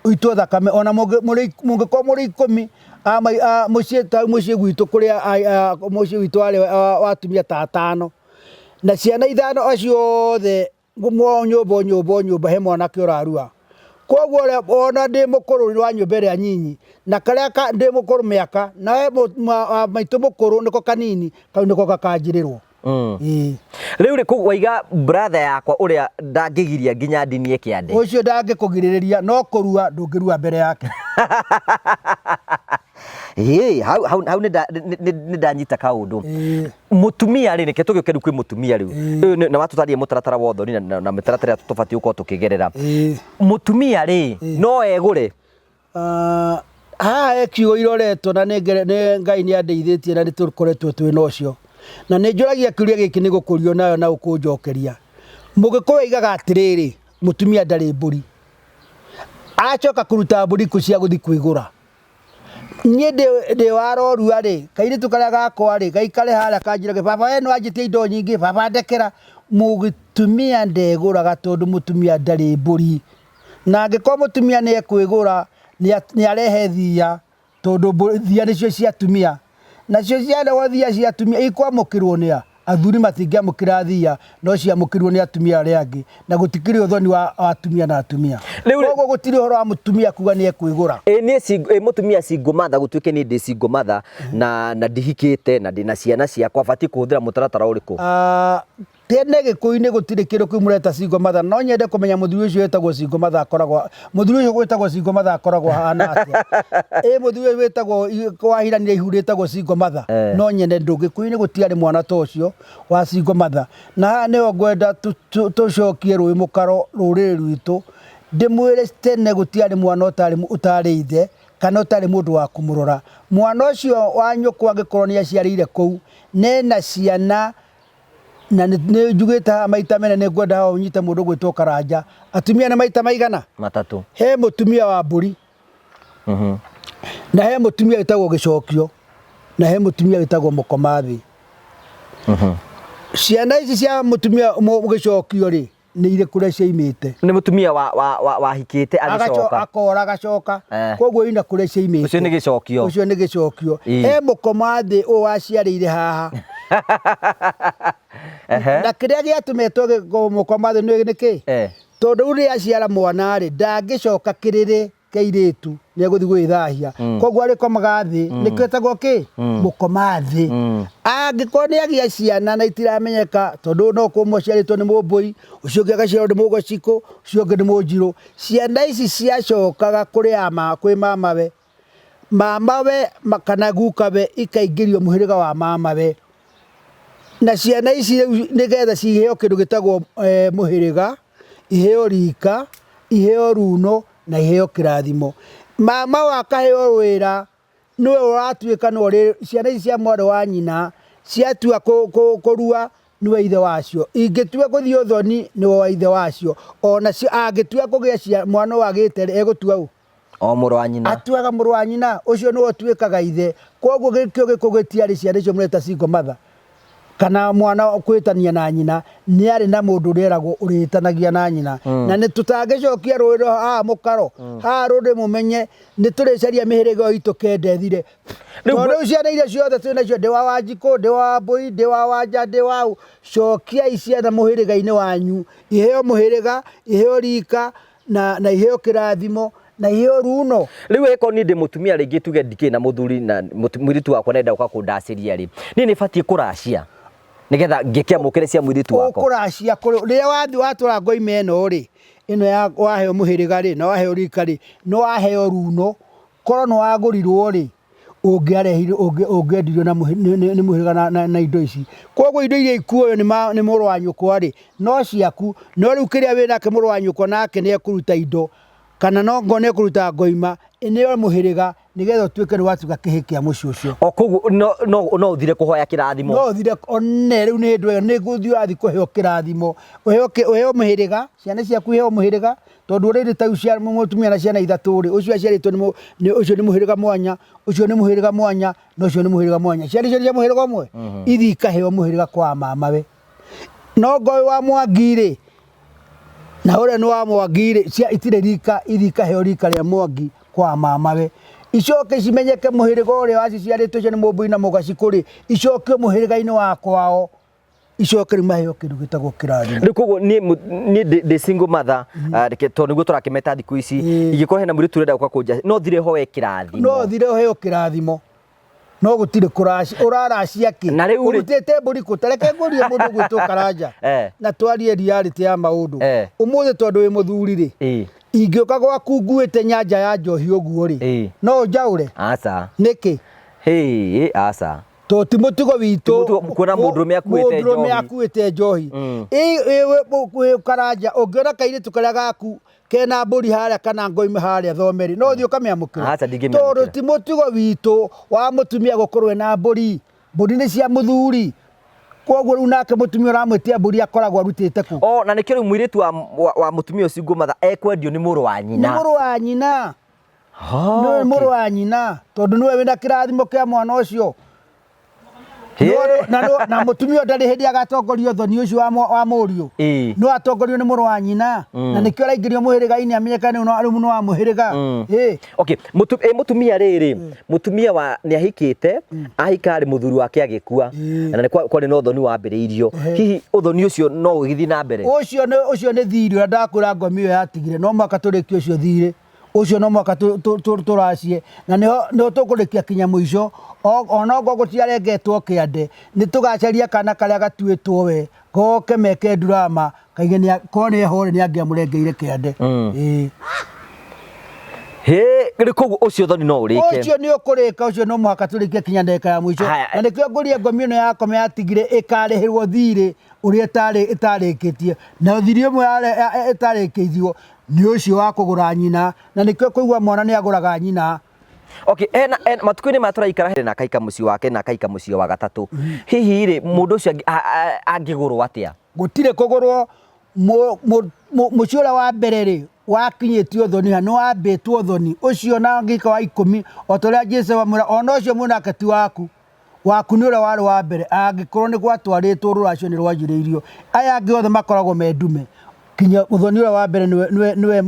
uitwo thakame ona mungikorwo muri 10 mucii gwitu kuria mucii witu wa atumia ta 5 na ciana 5 aciothe nyumba he mwanake urarua koguo ona ndi mukuru wa nyumba ria nyinyi na karia ndi mukuru miaka na maitu mukuru niko kanini kau niko gakanjirirwo riu ri kugwaiga brother yakwa uria ndangigiria nginya ndinie kiande ucio ndangikugiririria no kurua ndungirua mbere yake hau ni ndanyita kaundu mutumia ri nike tugiuke kwi mutumia riu na watutarie mutaratara wa uthoni na mitaratara tubati uko tukigerera mutumia ri no egure kiugo iroretwo na Ngai ni andeithitie na nitukoretwo twina ucio na ni njuragia kiuria giki ni gukurio nayo na ukunjokeria mugikuwa igaga atiriri mutumia ndari mburi acoka kuruta mburi kucia guthi kwigura nie de warorua ri kairitu karia gakwa ri gaikare haria kanjirage baba we no anjitie indo nyingi baba ndekera mugitumia ndeguraga tondu mutumia ndari mburi na angiko mutumia ni ekwigura ni arehe thia tondu thia nicio cia tumia nacio ciana wathia cia tumia ikwamukirwo nia athuri matingiamukira thia no ciamukirwo ni atumia aria angi na gutikiri uthoni wa atumia na atumia koguo gutiri horo wa mutumia kuga ni ekwigura ni mutumia single mother gutwike ni ndi single mother na ndihikite na ndina ciana ciakwa bati kuhuthira mutaratara uriku tene Gikuyu-inĩ gũtirĩ kĩndũ kĩu mũreta Single Mother, no nyende kũmenya mũthuri ũcio wĩtagwo Single Mother akoragwo, mũthuri ũcio gwĩtagwo Single Mother akoragwo hana atĩa. Mũthuri ũcio wĩtagwo wahĩranire ihu rĩtagwo Single Mother, no nyende Gikuyu-inĩ gũtiarĩ mwana ta ũcio wa Single Mother. Na haha nĩho ngwenda tũcokie rũĩ mũkaro rũrĩrĩ rwitũ, ndĩmwĩre tene gũtiarĩ mwana ũtarĩ ithe kana ũtarĩ mũndũ wa kũmũrora. Mwana ũcio wa nyũkwa angĩkorwo nĩaciarĩire kũu, nena ciana, na nĩ njugĩte maita menene ngwenda haha ũnyite mũndũ gwĩtwo Karanja. Atumia nĩ maita maigana? 3. He mũtumia wa Mbũri, na he mũtumia wĩtagwo Gĩcokio, na he mũtumia wĩtagwo Mũkomathi. Ciana ici cia mũtumia Gĩcokio rĩ, nĩ irĩ kũrĩa cioimĩte. Nĩ mũtumia wahikĩte agĩcoka akora agacoka, koguo ina kũrĩa cioimĩte. Ũcio nĩ Gĩcokio. Ũcio nĩ Gĩcokio. He Mũkomathi ũyũ waciarĩire haha. Na kĩrĩa gĩatũmĩtwo Mũkomathi nĩ kĩ? Tondũ rĩu rĩrĩa aciara mwana rĩ, ndangĩcoka kĩrĩrĩ kĩirĩtu, nĩegũthiĩ gwĩthahia. Koguo arĩkomaga thĩ, nĩkĩo etagwo kĩ? Mũkomathi. Angĩkorwo nĩagĩa ciana na itiramenyeka, tondũ no kuo ũmwe aciarĩtwo nĩ Mũmbũi, ũcio ũngĩ agaciarwo nĩ Mũgocikũ, ũcio ũngĩ nĩ Mũnjirũ. Ciana ici ciacokaga kwĩ mamawe, mamawe kana gukawe ikaingĩrio mũhĩrĩga wa mamawe. Na ciana ici nĩgetha ciheo kĩndũ gĩtagwo mũhĩrĩga, iheo rika, iheo runo na iheo kĩrathimo. Mama wakaheo wĩra, nĩwe ũratuĩka ciana ici cia mwarĩ wa nyina ciatua kũrua, nĩwe ithe wacio. Ingĩtua gũthiĩ ũthoni, nĩwe wa ithe wacio. Ona angĩtua kũgĩa mwana wa Gĩtere, egũtua ũ? O mũrũ wa nyina. Atuaga mũrũ wa nyina, ũcio nĩwe ũtuĩkaga ithe. Koguo gĩkĩo gĩkũgĩtiarĩ ciana icio mũreta Single Mother, kana mwana kwĩtania na nyina, nĩ arĩ na mũndũ ũreragwo ũrĩtanagia na nyina. Na nĩ tũtangĩcokia rũĩ haha mũkaro, haha rũrĩ mũmenye nĩ tũrĩcaria mĩhĩrĩga itũ kendethire. Tondũ ciana iria ciothe twĩ nacio, ndĩ wa Wanjikũ, ndĩ wa Mbũi, ndĩ wa Wanja, ndĩ wa cokiai ciana mũhĩrĩga-inĩ wanyu, iheo mũhĩrĩga, iheo rika na iheo kĩrathimo na iheo runo. Rĩu eko niĩ ndĩ mũtumia rĩngĩ tuge ndikĩ na mũthuri na mũirĩtu wakwa nenda gũka kũndacĩria rĩ, niĩ nĩ batiĩ kũracia nĩgetha ngĩkĩamũkĩre cia mũirĩtu wakwa? Ũkũracia rĩrĩa wathiĩ watũra ngoima ĩno rĩ, ĩno ya waheo mũhĩrĩga rĩ, na waheo rika rĩ, no waheo runo, korwo nĩ wagũrirwo rĩ, ũngĩendirio nĩ mũhĩrĩga na indo ici. Koguo indo iria ikuoyo nĩ mũrũ wa nyũkwa rĩ, no ciaku. No rĩu kĩrĩa wĩnake mũrũ wa nyũkwa nake nĩ ekũruta indo, kana no ngo nĩ ekũruta ngoima, nĩyo mũhĩrĩga, nĩgetha ũtuĩke nĩ watuĩka kĩhĩ kĩa mũciĩ ũcio. O koguo no ũthire kũhoya kĩrathimo? No ũthire, one rĩu nĩ hĩndĩ ĩyo nĩ gũthiĩ ũrathiĩ kũheo kĩrathimo, ũheo mũhĩrĩga, ciana ciaku iheo mũhĩrĩga. Tondũ rĩrĩ ta cia mũtumia na ciana ithatũ rĩ, ũcio aciarĩtwo ũcio nĩ mũhĩrĩga mwanya, ũcio nĩ mũhĩrĩga mwanya, na ũcio nĩ mũhĩrĩga mwanya. Ciana icio cia mũhĩrĩga ũmwe ithi ikaheo mũhĩrĩga kwa mamawe. No ngoĩ wa Mwangi rĩ, na ũrĩa nĩ wa Mwangi rĩ, itirĩ rika, ithi ikaheo rika rĩa Mwangi kwa mamawe. Icoke cimenyeke mũhĩrĩga ũrĩa waciciarĩtwo icio nĩ Mũmbũi na Mũgacikũ rĩ, icokio mũhĩrĩga-inĩ wa kwao, icoke rĩu maheo kĩndũ gĩtagwo kĩrathimo. Rĩu koguo niĩ ndĩ Single Mother, tondũ nĩguo tũrakĩmeta thikũ ici, ingĩkorwo hena mũirĩtu ũrenda gũka kũnja, no thire hoe kĩrathimo? No thire heo kĩrathimo, no gũtirĩ kũracia. Ũraracia kĩ? Ũrutĩte mbũri kũ? Ta reke ngũrie mũndũ gwĩtwo Karanja, na twarie reality ya maũndũ. Ũmũthĩ tondũ wĩ mũthuri rĩ, ingĩũka gwaku nguĩte nyanja ya njohi ũguo rĩ, no njaũre? Aca. Nĩkĩ? Aca. To ti mũtugo witũ kuona mũndũrũme akuĩte njohi. Karanja, ũngĩona kairĩtu karĩa gaku kena mbũri harĩa kana ngoime harĩa thomeri, no ũthiĩ ũkamĩamũkĩra? Tondũ ti mũtugo witũ wa mũtumia gũkorwo na mbũri. Mbũri nĩ cia mũthuri. Koguo rĩu nake mũtumia ũramwĩtia mbũri akoragwo arutĩte kũ? Na nĩkĩo rĩu mũirĩtu wa mũtumia ũcio Single Mother ekwendio nĩ mũrũ wa nyina? Nĩ mũrũ wa nyina, nĩ mũrũ wa nyina, tondũ nĩwe wĩna kĩrathimo kĩa mwana ũcio. Na mũtumia ndarĩ hĩndĩ agatongorio thoni ũcio wa mũriũ, no atongorio nĩ mũrũ wa nyina, na nĩkĩo araingĩrio mũhĩrĩga-inĩ amenyekane rĩu nĩ wa mũhĩrĩga. Okay, mũtumia rĩrĩ, mũtumia nĩahikĩte, ahika rĩ mũthuri wake agĩkua, na nĩ kwarĩ na ũthoni wambĩrĩirio. Hihi ũthoni ũcio no ũgĩthiĩ na mbere? Ũcio nĩ thirĩ ũrĩa ndakwĩra ngomi ĩyo yatigire, no mũhaka tũrĩkie ũcio thirĩ. ucio no mwaka turacie na no tukurikia kinya muico ona ngo gutiarengetwo kiande ni tugacaria kana karia gatuitwo we goke meke drama kaigenia kone hore ni angiamurengeire kiande Koguo ucio thoni no urike ucio ni ukurika ucio no mwaka turikie kinya ndeka ya muico na nikio nguria ngomi no yakome yatigire ikarihirwo thiri uria itarikitie na thiri imwe itarikithio ni ucio wa kugura nyina na nikio kuigwa mwana ni aguraga nyina. Okay, matuko-ini maturaikara na kaika muci wake na kaika muci wa gatatu hihi ri mundu ucio angigurwo atia gutire kugurwo muci ura wa mbere ri wakinyitio thoni ha no wambitwo thoni ucio na ngika wa 10 otoria Jesu wa mura ona ucio munake ti waku ni ura wari wa mbere angikorwo ni gwatwaritwo ruracio ni rwajiriirio aya angi othe makoragwo mendume kinya thoni ura wa mbere niwe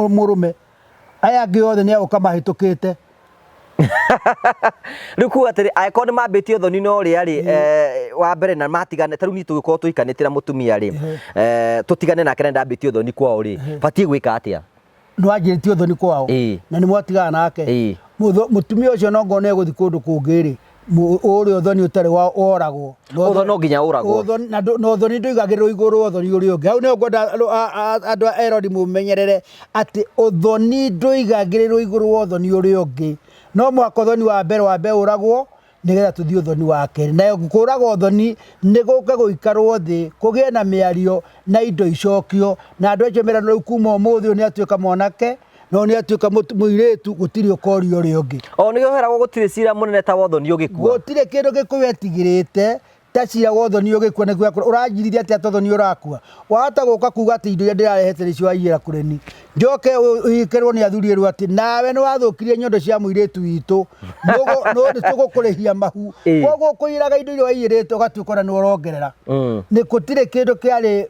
murume aya angi othe ni ukamahitukite riku atiri aikoni mambitio thoni no ri ari wa mbere na matigane taru ni tugikorwo tuikanite na mutumia ri tutigane nake na ndambitio thoni kwao ri batie gwika atia no ajitio thoni kwao na ni mwatigana nake mutumia ucio no ngone guthi kundu kungiri uri thoni utari wa oragwo no nginya uragwo no thoni nduigagirwo iguru thoni uri ungi hau ni ngwenda andu Herod mumenyerere ati uthoni nduigagirwo iguru thoni uri ungi no mwaka thoni wa mbere uragwo nigetha tuthio thoni wa keri na kuragwo thoni ni guka guikarwo thi kugie na miario na indo icokio na andu acio merano riu kuma umuthi ni atuika mwanake no ni atuika muiretu gutiri ukorio uri ungi ni heragwo gutiri cira munene ta wothoni ugikua gutiri kindu gikuwetigirite tacira wothoni ugikua ni gwakura urajirithia ati athoni urakua wahota guka kuga ati indo iria ndirarehete nicio waiyira kureni njoke uhikerwo ni athuri eru ati nawe ni wathukirie nyondo cia muiretu witu no ni tugukurihia mahu koguo kuiraga indo iria waiyirite ugatuika ni urongerera ni gutire kindu kiari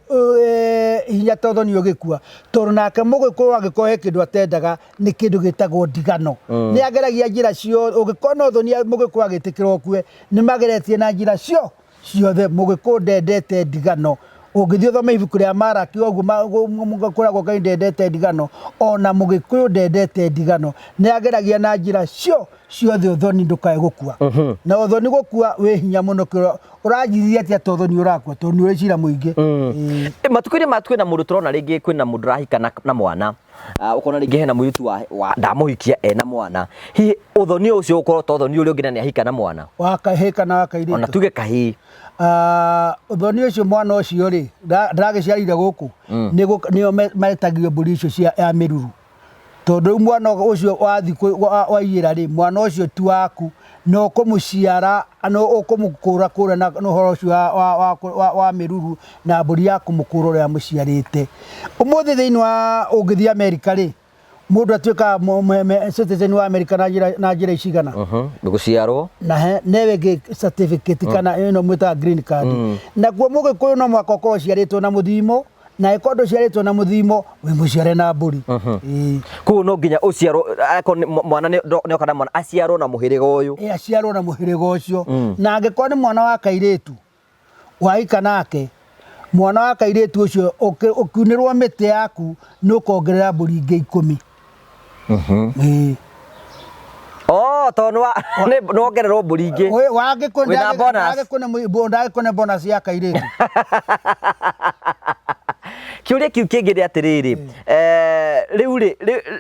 hinya ta thoni ugikua tondu nake mugikuru agikohe kindu atendaga ni kindu gitagwo ndigano ni ageragia njira cio ugikona thoni mugikuru agitikirwo kue ni mageretie na njira cio ciothe mugikuru ndendete ndigano ungithio thoma ibuku ria Maraki oguo mugakoragwo kaindendete ndigano ona mugikuyu ndendete ndigano ni ageragia na njira ciothe uthoni ndukae gukua na uthoni gukua wi hinya muno kiro urajithia ati athoni urakua tondu ni uricira muingi matukuri matwe na mundu turona ringi kwina mundu rahika na mwana ukona ringi hena muitu wa ndamuhikia na mwana hi uthoni ucio ukorwo to uthoni uri ungi na ni ahika na mwana wakahika na wakaire ona tuge kahi uthoni ucio mwana ucio ri ndagiciarire guku nio metagio mburi icio cia miruru tondu mwana ucio waiyira ri mwana ucio tu waku no kumuciara no ukumukura kura na horo ucio wa miruru na mburi yaku mukuru ria muciarite umuthi thiini wa ungithia America ri mundu atuika citizen wa America na njira icigana guciarwo na newe certificate kana ino mwita green card na guo mugikuyu no mwaka ukorwo ciaritwo na muthimo na ikondo ciaritwo na muthimo wi muciare na mburi ku no nginya uciarwo mwana ni okana mwana aciarwo na muhiriga uyu aciarwo na muhiriga ucio na angikorwo ni mwana wa kairitu waika nake mwana wa kairitu ucio ukiunirwo miti yaku nukongerera mburi ingi 10 tondu nongererwo mburi ingi wangikune bonus ya kairitu kiuria kiu kingi ri atiriri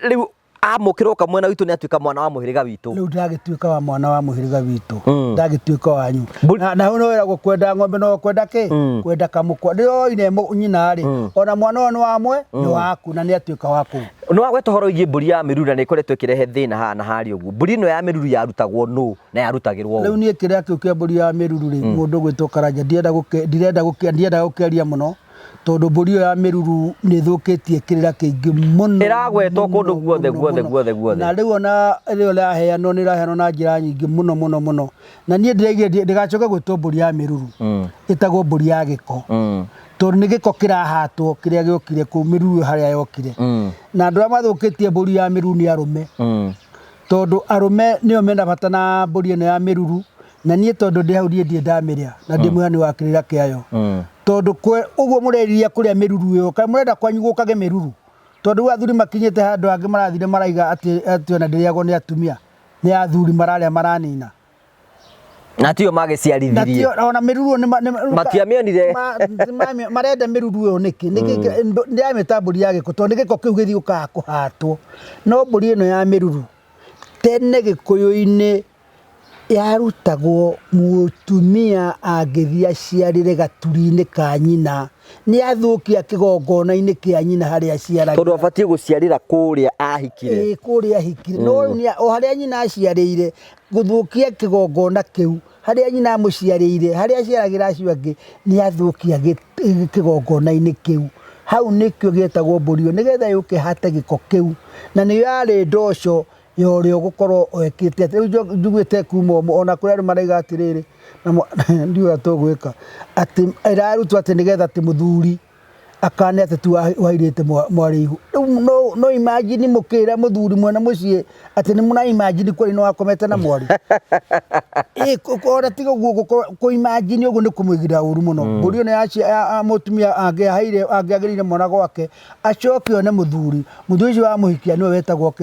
riu amukirwo ka mwena witu ni atuika mwana wa muhiriga witu riu ndagituika wa mwana wa muhiriga witu ndagituika wanyu na hu no wera gukwenda ng'ombe no kwenda ki kwenda kamukwa ndio ine nyina ri ona mwana onu amwe ni waku na ni atuika waku no agwe tohoro igi mburi ya miruru na ni ikoretwo ikirehe thina ha na hari ugu mburi no ya miruru yarutagwo no na yarutagirwo riu ni kiria kiu kia mburi ya miruru ri mundu gwitwo Karanja ndienda gukeria muno tondu mburi ya miruru ni thukitie kirira kiingi muno iragwetwo kundu guothe na riu ona rio raheanwo ni raheanwo na njira nyingi muno na nie ndigacoke gwitwo mburi ya miruru itagwo mburi ya giko tondu ni giko kirahatwo kiria giokire ku miruru haria yokire na andu mathukitie mburi ya miruru ni arume tondu arume nio mena bata na mburi ino ya miruru na nie tondu ndihaurie ndamiria na ndimwani wa kirira kiayo tondu kwe uguo mureriria kuria miruru yo kai murenda kwanyu gukage miruru tondu athuri makinyite handu angi marathire maraiga ati ona ndiriagwo ni atumia ni athuri mararia maranina na tio magiciarithirie ona miruru ni matiamionire marenda miruru yo niki ndia mitamburi ya giko tondu giko kiu githiuka kuhatwo no mburi ino ya miruru tene gikuyu-ini yarutagwo mutumia angithia aciarire gaturi-ini ka nyina ni athukia kigongona-ini kia nyina haria aciaragira tondu abatie guciarira kuria ahikire kuria ahikire no ni o haria nyina aciarire guthukia kigongona kiu haria nyina amuciarire haria aciaragira acio angi ni athukia kigongona-ini kiu hau nikio gietagwo mburio nigetha yuke hate giko kiu na ni yari ndoco yorio gukorwo ekite ati njugwite kuma ona kuri maraiga atiriri ndiura tugwika ati irarutwa ati nigetha ati muthuri akane ati tu wairite mwarihu no imagine mukira muthuri mwena mucie ati ni muna imagine kuri no akomete na mwari ora tigo ko imagine ugo ni kumwigira uru muno mburi ona ya mutumia angiagirire mwana gwake acokio ne muthuri wa muhikia niwe wetagwo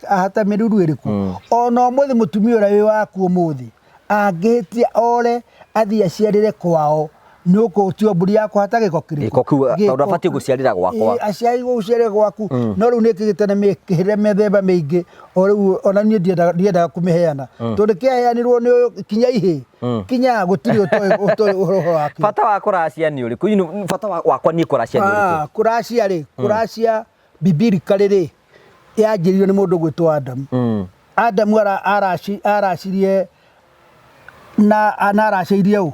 hata miruru iriku ona muthi mutumia ura wi waku umuthi angitia ore athia aciarire kwao nuko tio mburi yako hata giko kiriko tondu abatie guciarira gwakwa aciari guciarira gwaku no riu nikigite na mikire methemba mingi o riu ona nie ndiendaga kumiheana tondu kiaheanirwo ni kinya ihe kinya gutiri utoi uhoro wake bata wa kuracia ni uriku bata wakwa ni kuracia ni uriku kuracia bibirika riri yanjiririo ni mundu gwitwo Adam Adam aracirie na aracirie u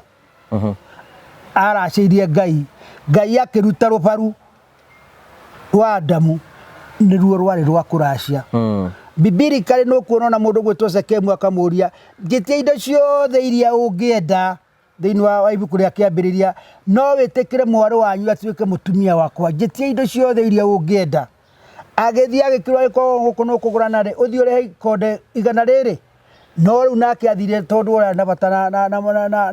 aracirie Ngai akiruta rubaru rwa Adamu niruo rwari rwa kuracia bibirika ri no kuona mundu gwitwo Sekemu akamuria ngitie indo ciothe iria ungienda thiini wa ibuku ria kiambiriria no witikire mwari wanyu atuike mutumia wakwa ngitie indo ciothe iria ungienda agithia agikirwa guku no kugurana ri uthii urehe ikonde igana riri no riu nake athire tondu ora na batana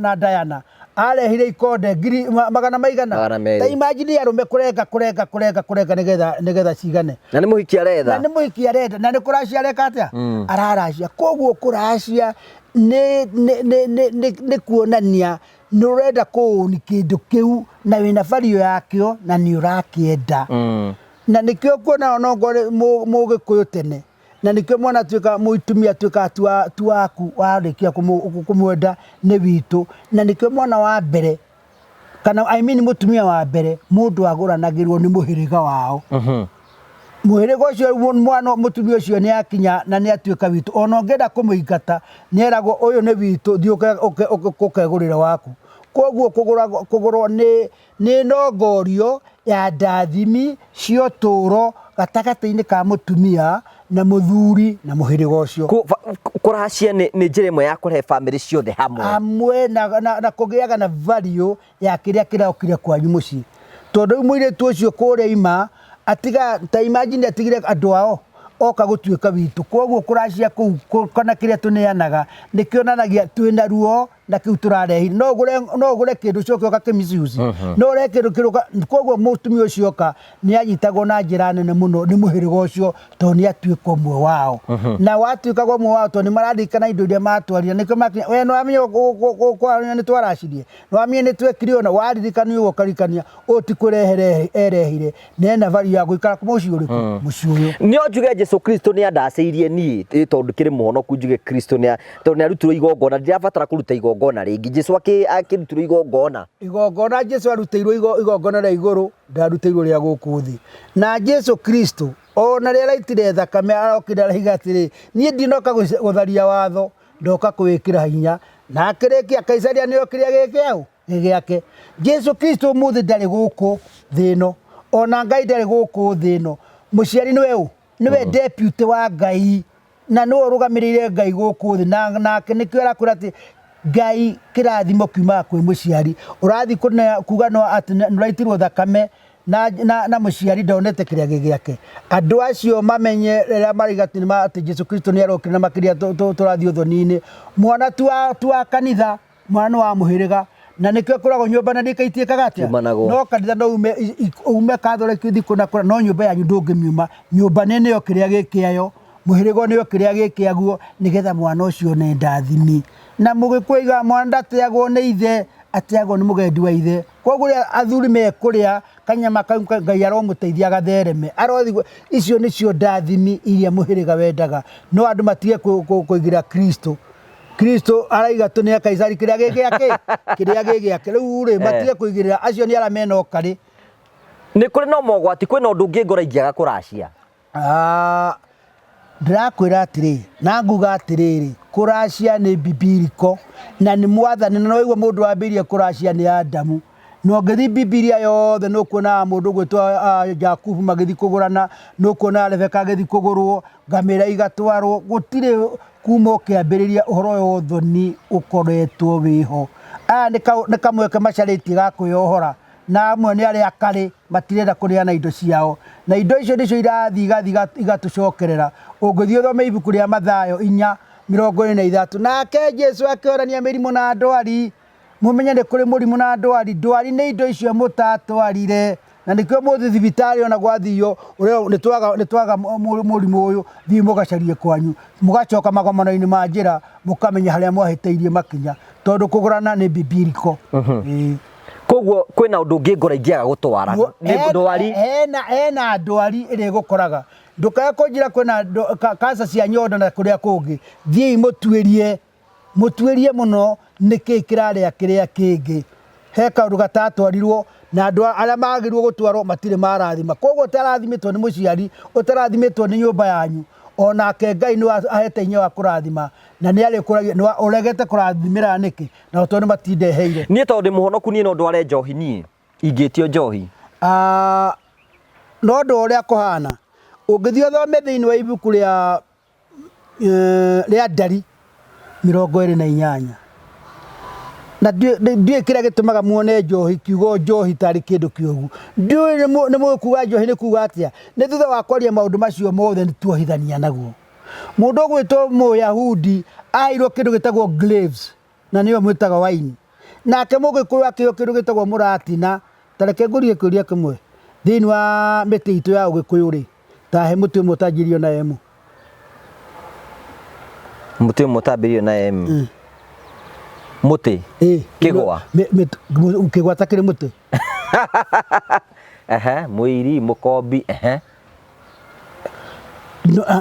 na Diana arehire ikonde ngiri magana maigana ta imagine arume kurenga nigetha cigane na ni muhiki arenda na ni kuracia reka atia araracia koguo kuracia ni kuonania nurenda kuuni kindu kiu na wina vario yakio na ni urakienda na nikio kuona onongore mugikuyu tene na nikio mwana tuika muitumia tuika tuaku warikia kumwenda ni witu na nikio mwana wa mbere kana mutumia wa mbere mundu aguranagirwo ni muhiriga wao muhiriga ucio mwana mutumia ucio ni akinya na ni atuika witu ona ngenda kumuingata ni eragwo uyu ni witu thi ukegurira waku koguo kugurwo ni nongorio ya ndathimi cio turo gatagati-ini ka mutumia na muthuri na muhiriga ucio kuracia ni njira imwe ya kurehe family ciothe hamwe na kugiaga na value ya kiria kiraukire kwanyu mucii tondu muiritu ucio kuria ima atiga ta imagine atigire andu ao oka gutuika witu koguo kuracia kuu kana kiria tuneanaga nikionanagia twina ruo na kiu turarehi no gure kindu cioke ukakimisuzi no re kindu kiruka koguo mutumia ucio ka ni anyitagwo na njira nene muno ni muhiriga ucio to ni atuika mwe wao na watuika mwe wao to ni maradikana indo iria matwaria nikio makinya we no amenye kwa ni twaracirie no amenye ni twekire ona waririkani ugo karikania otikurehere erehire nena vari ya guikara kumuci uriku muci uyu ni onjuge Jesu Kristo ni andaceirie ni tondu kiri muhonoku njuge Kristo ni tondu ni arutirwo igongona ndirabatara kuruta igongona ringi Jesu akirutirwo igongona Jesu arutirwo igongona ria iguru ndarutirwo ria guku thi na Jesu Kristo ona ria raitire thakame arokira raiga atiri nie ndinoka gutharia watho ndoka kuwikira hinya na akirikia Kaisaria ni okiria giake Jesu Kristo muthi ndari guku thino ona Ngai ndari guku thino muciari niwe deputy wa Ngai na no rugamirire Ngai guku thi na nikio arakura ati Ngai kirathimo kiuma kwi muciari urathi kuga no ati nuraitirwo thakame na muciari ndonete kiria giake andu acio mamenye rira marigatini ma ati Jesu Kristo ni arokira makiria turathi uthoni-ini mwana tu wa kanitha mwana wa muhiriga na nikio kuragwo nyumba na ndikaitie kagatia no kanitha no ume Catholic thiku na kura no nyumba yanyu ndungimiuma nyumba nene yo kiria gikiayo muhirigo niyo kiria gikiaguo nigetha mwana ucio ne ndathimi na mugikuiga mwana ndateagwo ni ithe ateagwo ni mugendi wa ithe koguo athuri me kuria kanyama kau Ngai aromuteithia gathereme arothi icio nicio ndathimi iria muhiriga wendaga no andu matige kuigira Kristo araiga tunia Kaisari kiria gigiake riu ri matige kuigirira acio ni ara mena okari ni kuri no mogwati kwina undu ungi ngora ingiaga kuracia ndirakwira atiri na nguga atiriri kuracia ni bibiliko na ni mwathani na noigwa mundu wambirie kuracia ni Adamu no ngithi Biblia yothe no kuona mundu gwitwa Jakubu magithi kugurana no kuona Rebeka agithi kugurwo ngamira igatwarwo gutire kuma kiambiriria uhoro yo thoni ukoretwo wiho ni kamweke macariti gakuyohora na amwe ni aria akari matirenda kuriana indo ciao na indo icio nicio irathi igatucokerera ungithi uthome ibuku ria Mathayo 4:23 nake Jesu akiorania mirimu na ndwari mumenye ni kuri murimu na ndwari ni indo icio mutatwarire na nikio muthi thibitari ona gwathiyo urio nitwaga murimu uyu thii mugacarie kwanyu mugacoka magomano-ini ma njira mukamenya haria mwahiteirie makinya tondu kugurana ni bibiliko koguo kwina undu ungi ngora ingiaga gutwara ni ndwari ena ndwari iri gukoraga ndukae kunjira kwina kansa cia nyondo na kuria kungi thii mutuirie muno niki kiraria kiria kingi he kaundu gatatwarirwo na andu aria magirwo gutwarwo matire marathima koguoutarathimitwo ni muciari utarathimitwo ni nyumba yanyu onake Ngai ni ahete hinya wa kurathima na ni arikuragia ni uregete kurathimira niki na tondu matindeheire ni tondu muhonoku ni no ndware njohi ni ingitio njohi no ndo uria kuhana ungithio thome thiini wa ibuku ria Ndari 28 na ndiye kira gitumaga muone njohi kiugo njohi tari kindu kiugu ndiye ni mukuga njohi ni kuga atia ni thutha wa kwaria maundu macio mothe ni tuohithania naguo mundu gwitwo Muyahudi airwo kindu gitagwo glaives na niyo mwitaga wine nake mugikuyu akio kindu gitagwo muratina tareke ngurie kuria kimwe thiini wa miti itu ya ugikuyu ri tahe muti umwe utanjirio na emu muti umwe utambirio na emu muti kigwa kigwa takiri muti muiri mukombi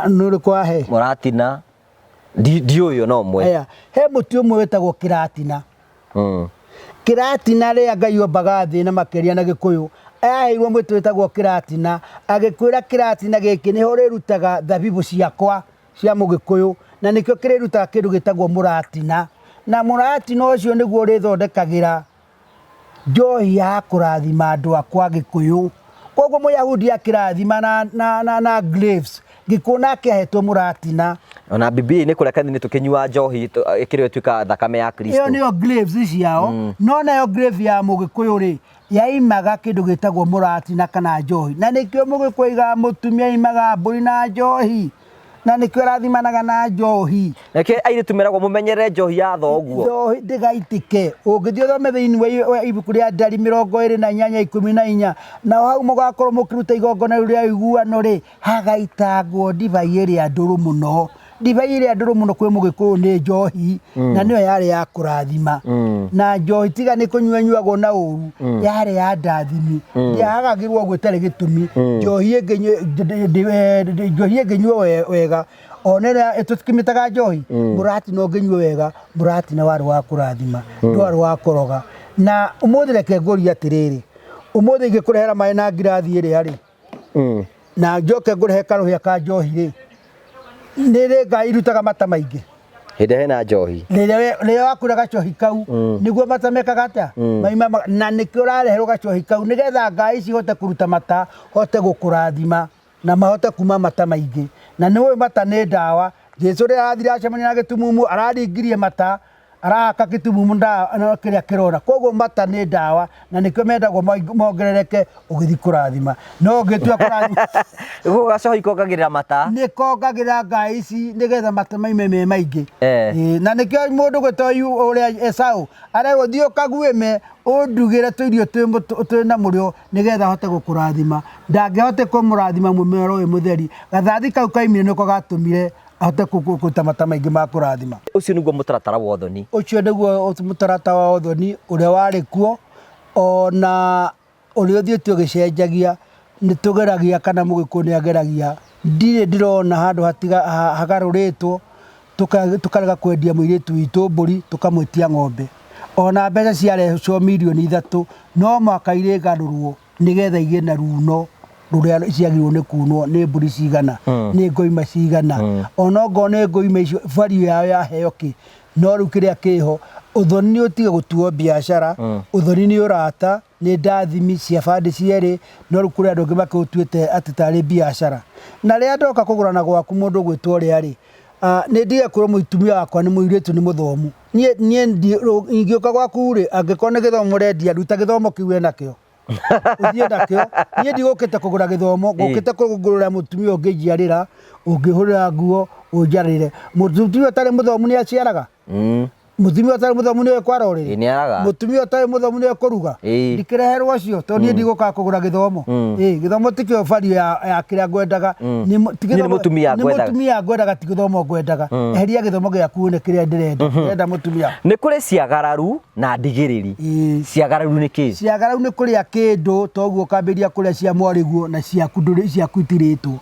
no kwa he muratina dio yo no mwe he muti umwe wetagwo kiratina kiratina ria Ngai ombaga thi na makeria na gikuyu aheirwo muti wetagwo kiratina agikwira kiratina giki niho rirutaga thabibu ciakwa cia mugikuyu na nikio kirirutaga kindu gitagwo muratina na muratina ucio niguo rithondekagira njohi ya kurathima andu akwa gikuyu koguo Muyahudi akirathima na glaives gikuna akihetwo muratina ona Biblia ni kuria kanini tukinyua njohi ikirio tuika thakame ya Kristo iyo niyo glaives ciao no nayo glaive ya mugikuyu ri yaimaga kindu gitagwo muratina kana njohi na nikio mugikuiga mutumia imaga mburi na njohi na nikio rathimanaga na njohi nake aire tumeragwo mumenyere njohi ya thoguo njohi ndigaitike ungithio thome thiini wa ibuku ria Ndari 28:14 na hau mugakorwo mukiruta igongona ria iguano ri hagaitagwo ndivai iria nduru muno ndivai iria nduru muno kwi mugikuyu ni njohi na niyo yari ya kurathima na njohi tiga ni kunyuanyuagwo na uru yari ya ndathimi ndiagagirwo gwitari gitumi njohi inginyuo wega onera etutkimitaga njohi murati no nginyuo wega murati na wari wa kurathima ndwari wa koroga na umuthi reke nguria atiriri umuthi ingikurehera mai na ngirathi iri ari na njoke ngurehe karuhia ka njohi ri nire Ngai irutaga mata maingi hinde hena njohi rĩrĩa wakura gacohi kau nĩguo mata mekaga atĩa maima na nĩkĩo ũrareherwo gacohi kau nĩgetha Ngai cihote kũruta mata hote gũkũrathima na mahote kuma mata maingĩ na nĩũĩ mata nĩ ndawa Jesu rĩrĩa arathire acemania na gĩtumumu araringirie mata araka gĩtumumu kĩrĩa kĩrona koguo mata nĩ ndawa na nĩkĩo mendagwo mongerereke ũgĩthiĩ kũrathima no ũngĩtua kũrathima gacohi kongagĩrĩra mata nĩ kongagĩrĩra ngai ici nĩgetha mata maime me maingĩ na nĩkĩo mũndũ gwĩtwo ũrĩa Esaũ aregũthiĩ ũkaguĩme ũndugĩre tũirio twĩ na mũrĩo nĩgetha ahote gũkũrathima ndangĩhote kũmũrathima mũmero ũyũ mũtheri gathathi kau kaimire nĩko gatũmire ahote kũruta mata maingĩ ma kũrathima. Ũcio nĩguo mũtaratara wa ũthoni. Ũcio nĩguo mũtaratara wa ũthoni ũrĩa warĩ kuo ona ũrĩa ũthiĩte ũgĩcenjagia nĩtũgeragia kana Mũgĩkũyũ nĩageragia ndirĩ ndĩrona handũ hagarũrĩtwo tũkarega kwendia mũirĩtu witũ mbũri tũkamwĩtia ng'ombe ona mbeca ciarehwo mirioni 3 no mwaka irĩgarũrwo nĩgetha igĩe na runo rũrĩa ciagĩrĩirwo nĩ kunwo nĩ mbũri cigana nĩ ngoima cigana ona ngo nĩ ngoima icio value yao yaheo kĩ no rĩu kĩrĩa kĩho ũthoni nĩ ũtige gũtuo biacara ũthoni nĩ ũrata nĩ ndathimi cia bande cierĩ no rĩu kũrĩ andũ angĩ makĩũtuĩte atĩ tarĩ biacara na rĩrĩa ndoka kũgũrana gwaku mũndũ gwĩtwo ũrĩa rĩ nĩ ndige kũrwo mũtumia wakwa nĩ mũirĩtu nĩ mũthomu niĩ ingĩũka gwaku rĩ angĩkorwo nĩ gĩthomo ũrendia ruta gĩthomo kĩu enakĩo ũthiĩ nakĩo niĩ ndigũkĩte kũgũra gĩthomo ngũkĩte kũgũrĩra mũtumia ũngĩnjiarĩra ũngĩhũrĩra nguo ũnjarĩre mũtumia ũtarĩ mũthomu nĩ aciaraga mũtumia ũtarĩ mũthomu nĩ kwara ũrĩrĩ mũtumia ũtarĩ mũthomu nĩ kũruga ndikĩreherwo ũcio tondũ niĩ ndigũka kũgũra gĩthomo gĩthomo tikĩo value ya kĩrĩa ngwendaga nĩ mũtumia ngwendaga ti gĩthomo ngwendaga eheria gĩthomo gĩaku nĩ kĩrĩa ndĩrenda mũtumia. Nĩ kũrĩ ciagararu na ndigĩrĩri. Ciagararu nĩ kĩ? Ciagararu nĩ kũrĩa kĩndũ toguo ũkambĩrĩria kũrĩa cia mwarĩguo na ciaku itirĩtwo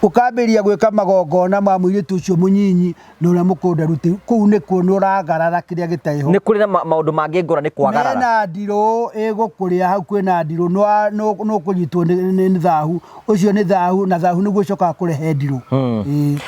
ukambĩrĩria gwĩka magongona ma mũirĩtu ũcio mũnyinyi na ũrĩa mũkũnda ruti kũu nĩkuo nĩ ũragarara kĩrĩa gĩtarĩho. Nĩ kũrĩ na maũndũ mangĩ ngũrani kwagarara. Mena ndirũ ĩgũkũrĩa hau kwĩna ndirũ no kũnyitwo nĩ thahu ũcio nĩ thahu na thahu nĩguo ũcokaga kũrehe ndirũ.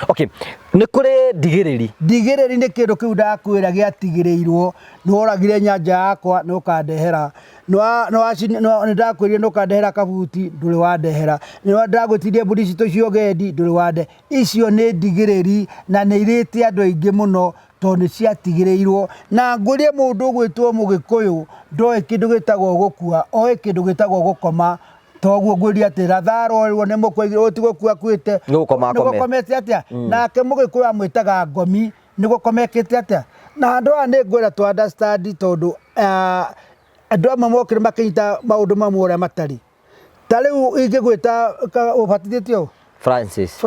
Okay, nĩ kũrĩ ndigĩrĩri. Ndigĩrĩri nĩ kĩndũ kĩu ndakwĩra gĩatigĩrĩirwo nĩworagire nyanja yakwa nũkandehera nĩ ndakwĩrire nũkandehera kabuti ndũrĩ wandehera nĩ ndagwĩtirie mbũri citũ cia ũgendi ndũrĩ wande. Icio nĩ ndigĩrĩri na nĩ irĩte andũ aingĩ mũno tondũ nĩ ciatigĩrĩirwo na ngũrie mũndũ ũgwĩtwo Mũgĩkũyũ ndoĩ kĩndũ gĩtagwo gũkua oĩ kĩndũ gĩtagwo gũkoma toguo ngwĩria atĩ ratharwo nĩ mũkũigire ũtigũkua kuĩte nĩgũkomete atĩa nake Mũgĩkũyũ amwĩtaga ngomi nĩgũkomekete atĩa na andũ aya nĩ ngwĩra to understand tondũ andũ amwe mokĩre makĩnyita maũndũ mamwe ũrĩa matarĩ ta rĩu ingĩgwĩta ũbatithĩtio Francis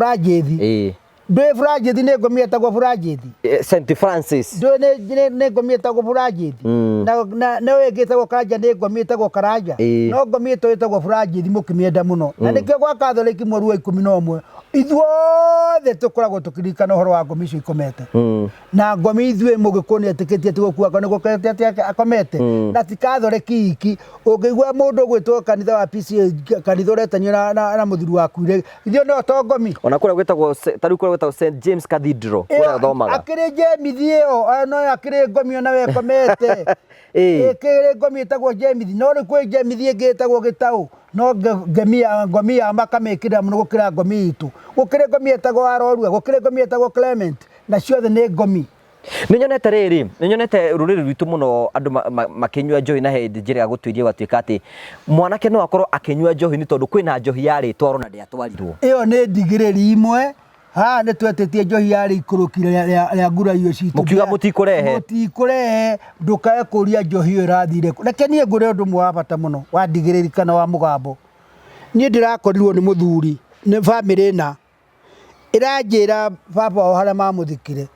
ndũĩ Francis nĩ ngomi etagwo Francis St Francis ndũĩ nĩ ngomi etagwo Francis na ũyũ ĩngĩ etagwo Karanja nĩ ngomi etagwo Karanja no ngomi ĩtũ ĩtagwo Francis mũkĩmĩenda mũno na nĩkĩo gwa Katholiki mweri wa 11 ithuothe tũkoragwo tũkĩririkana ũhoro wa ngomi icio ikomete na ngomi ithuĩ Mũgĩkũyũ nĩ etĩkĩtie atĩ gũkua nĩgũkomete atĩ akomete na ti Katholiki iki ũngĩigua mũndũ ũgwĩtwo kanitha wa PCA kanitha ũretanio na mũthuri waku ithuĩ no to ngomi ona kũrĩa gwĩtagwo tarĩu kũrĩa gwĩtagwo St James Cathedral kũrĩa thomaga akĩrĩ James ĩyo no akĩrĩ ngomi ona we komete kĩrĩ ngomi ĩtagwo James no rĩ kwĩ James ĩngĩ ĩtagwo Gĩtaũ no ngomi ya makamĩkĩra mũno gũkĩra ngomi itũ gũkĩrĩ ngomi ĩtagwo Arorua gũkĩrĩ ngomi ĩtagwo Clement na ciothe nĩ ngomi. Nĩnyonete rĩrĩ nĩnyonete rũrĩrĩ rwitũ mũno andũ makĩnyua njohi na hĩndĩ njĩra ya gũtuĩria gatuĩka atĩ mwanake no akorwo akĩnyua njohi nĩ tondũ kwĩna njohi yarĩtwarwo na ndĩatwarirwo. Ĩyo nĩ ndigĩrĩri imwe nĩ twetĩtie njohi yarĩ ikũrũkire rĩa ngurario citũ mũkiuga mũtikũrehe ndũkae kũria njohi ĩyo ĩrathire reke niĩ ngũre ũndũ ũmwe wa bata mũno wa ndigĩrĩri kana wa mũgambo. Niĩ ndĩrakorirwo nĩ mũthuri nĩ bamĩrĩ ĩna ĩranjĩra baba o harĩa mamũthikire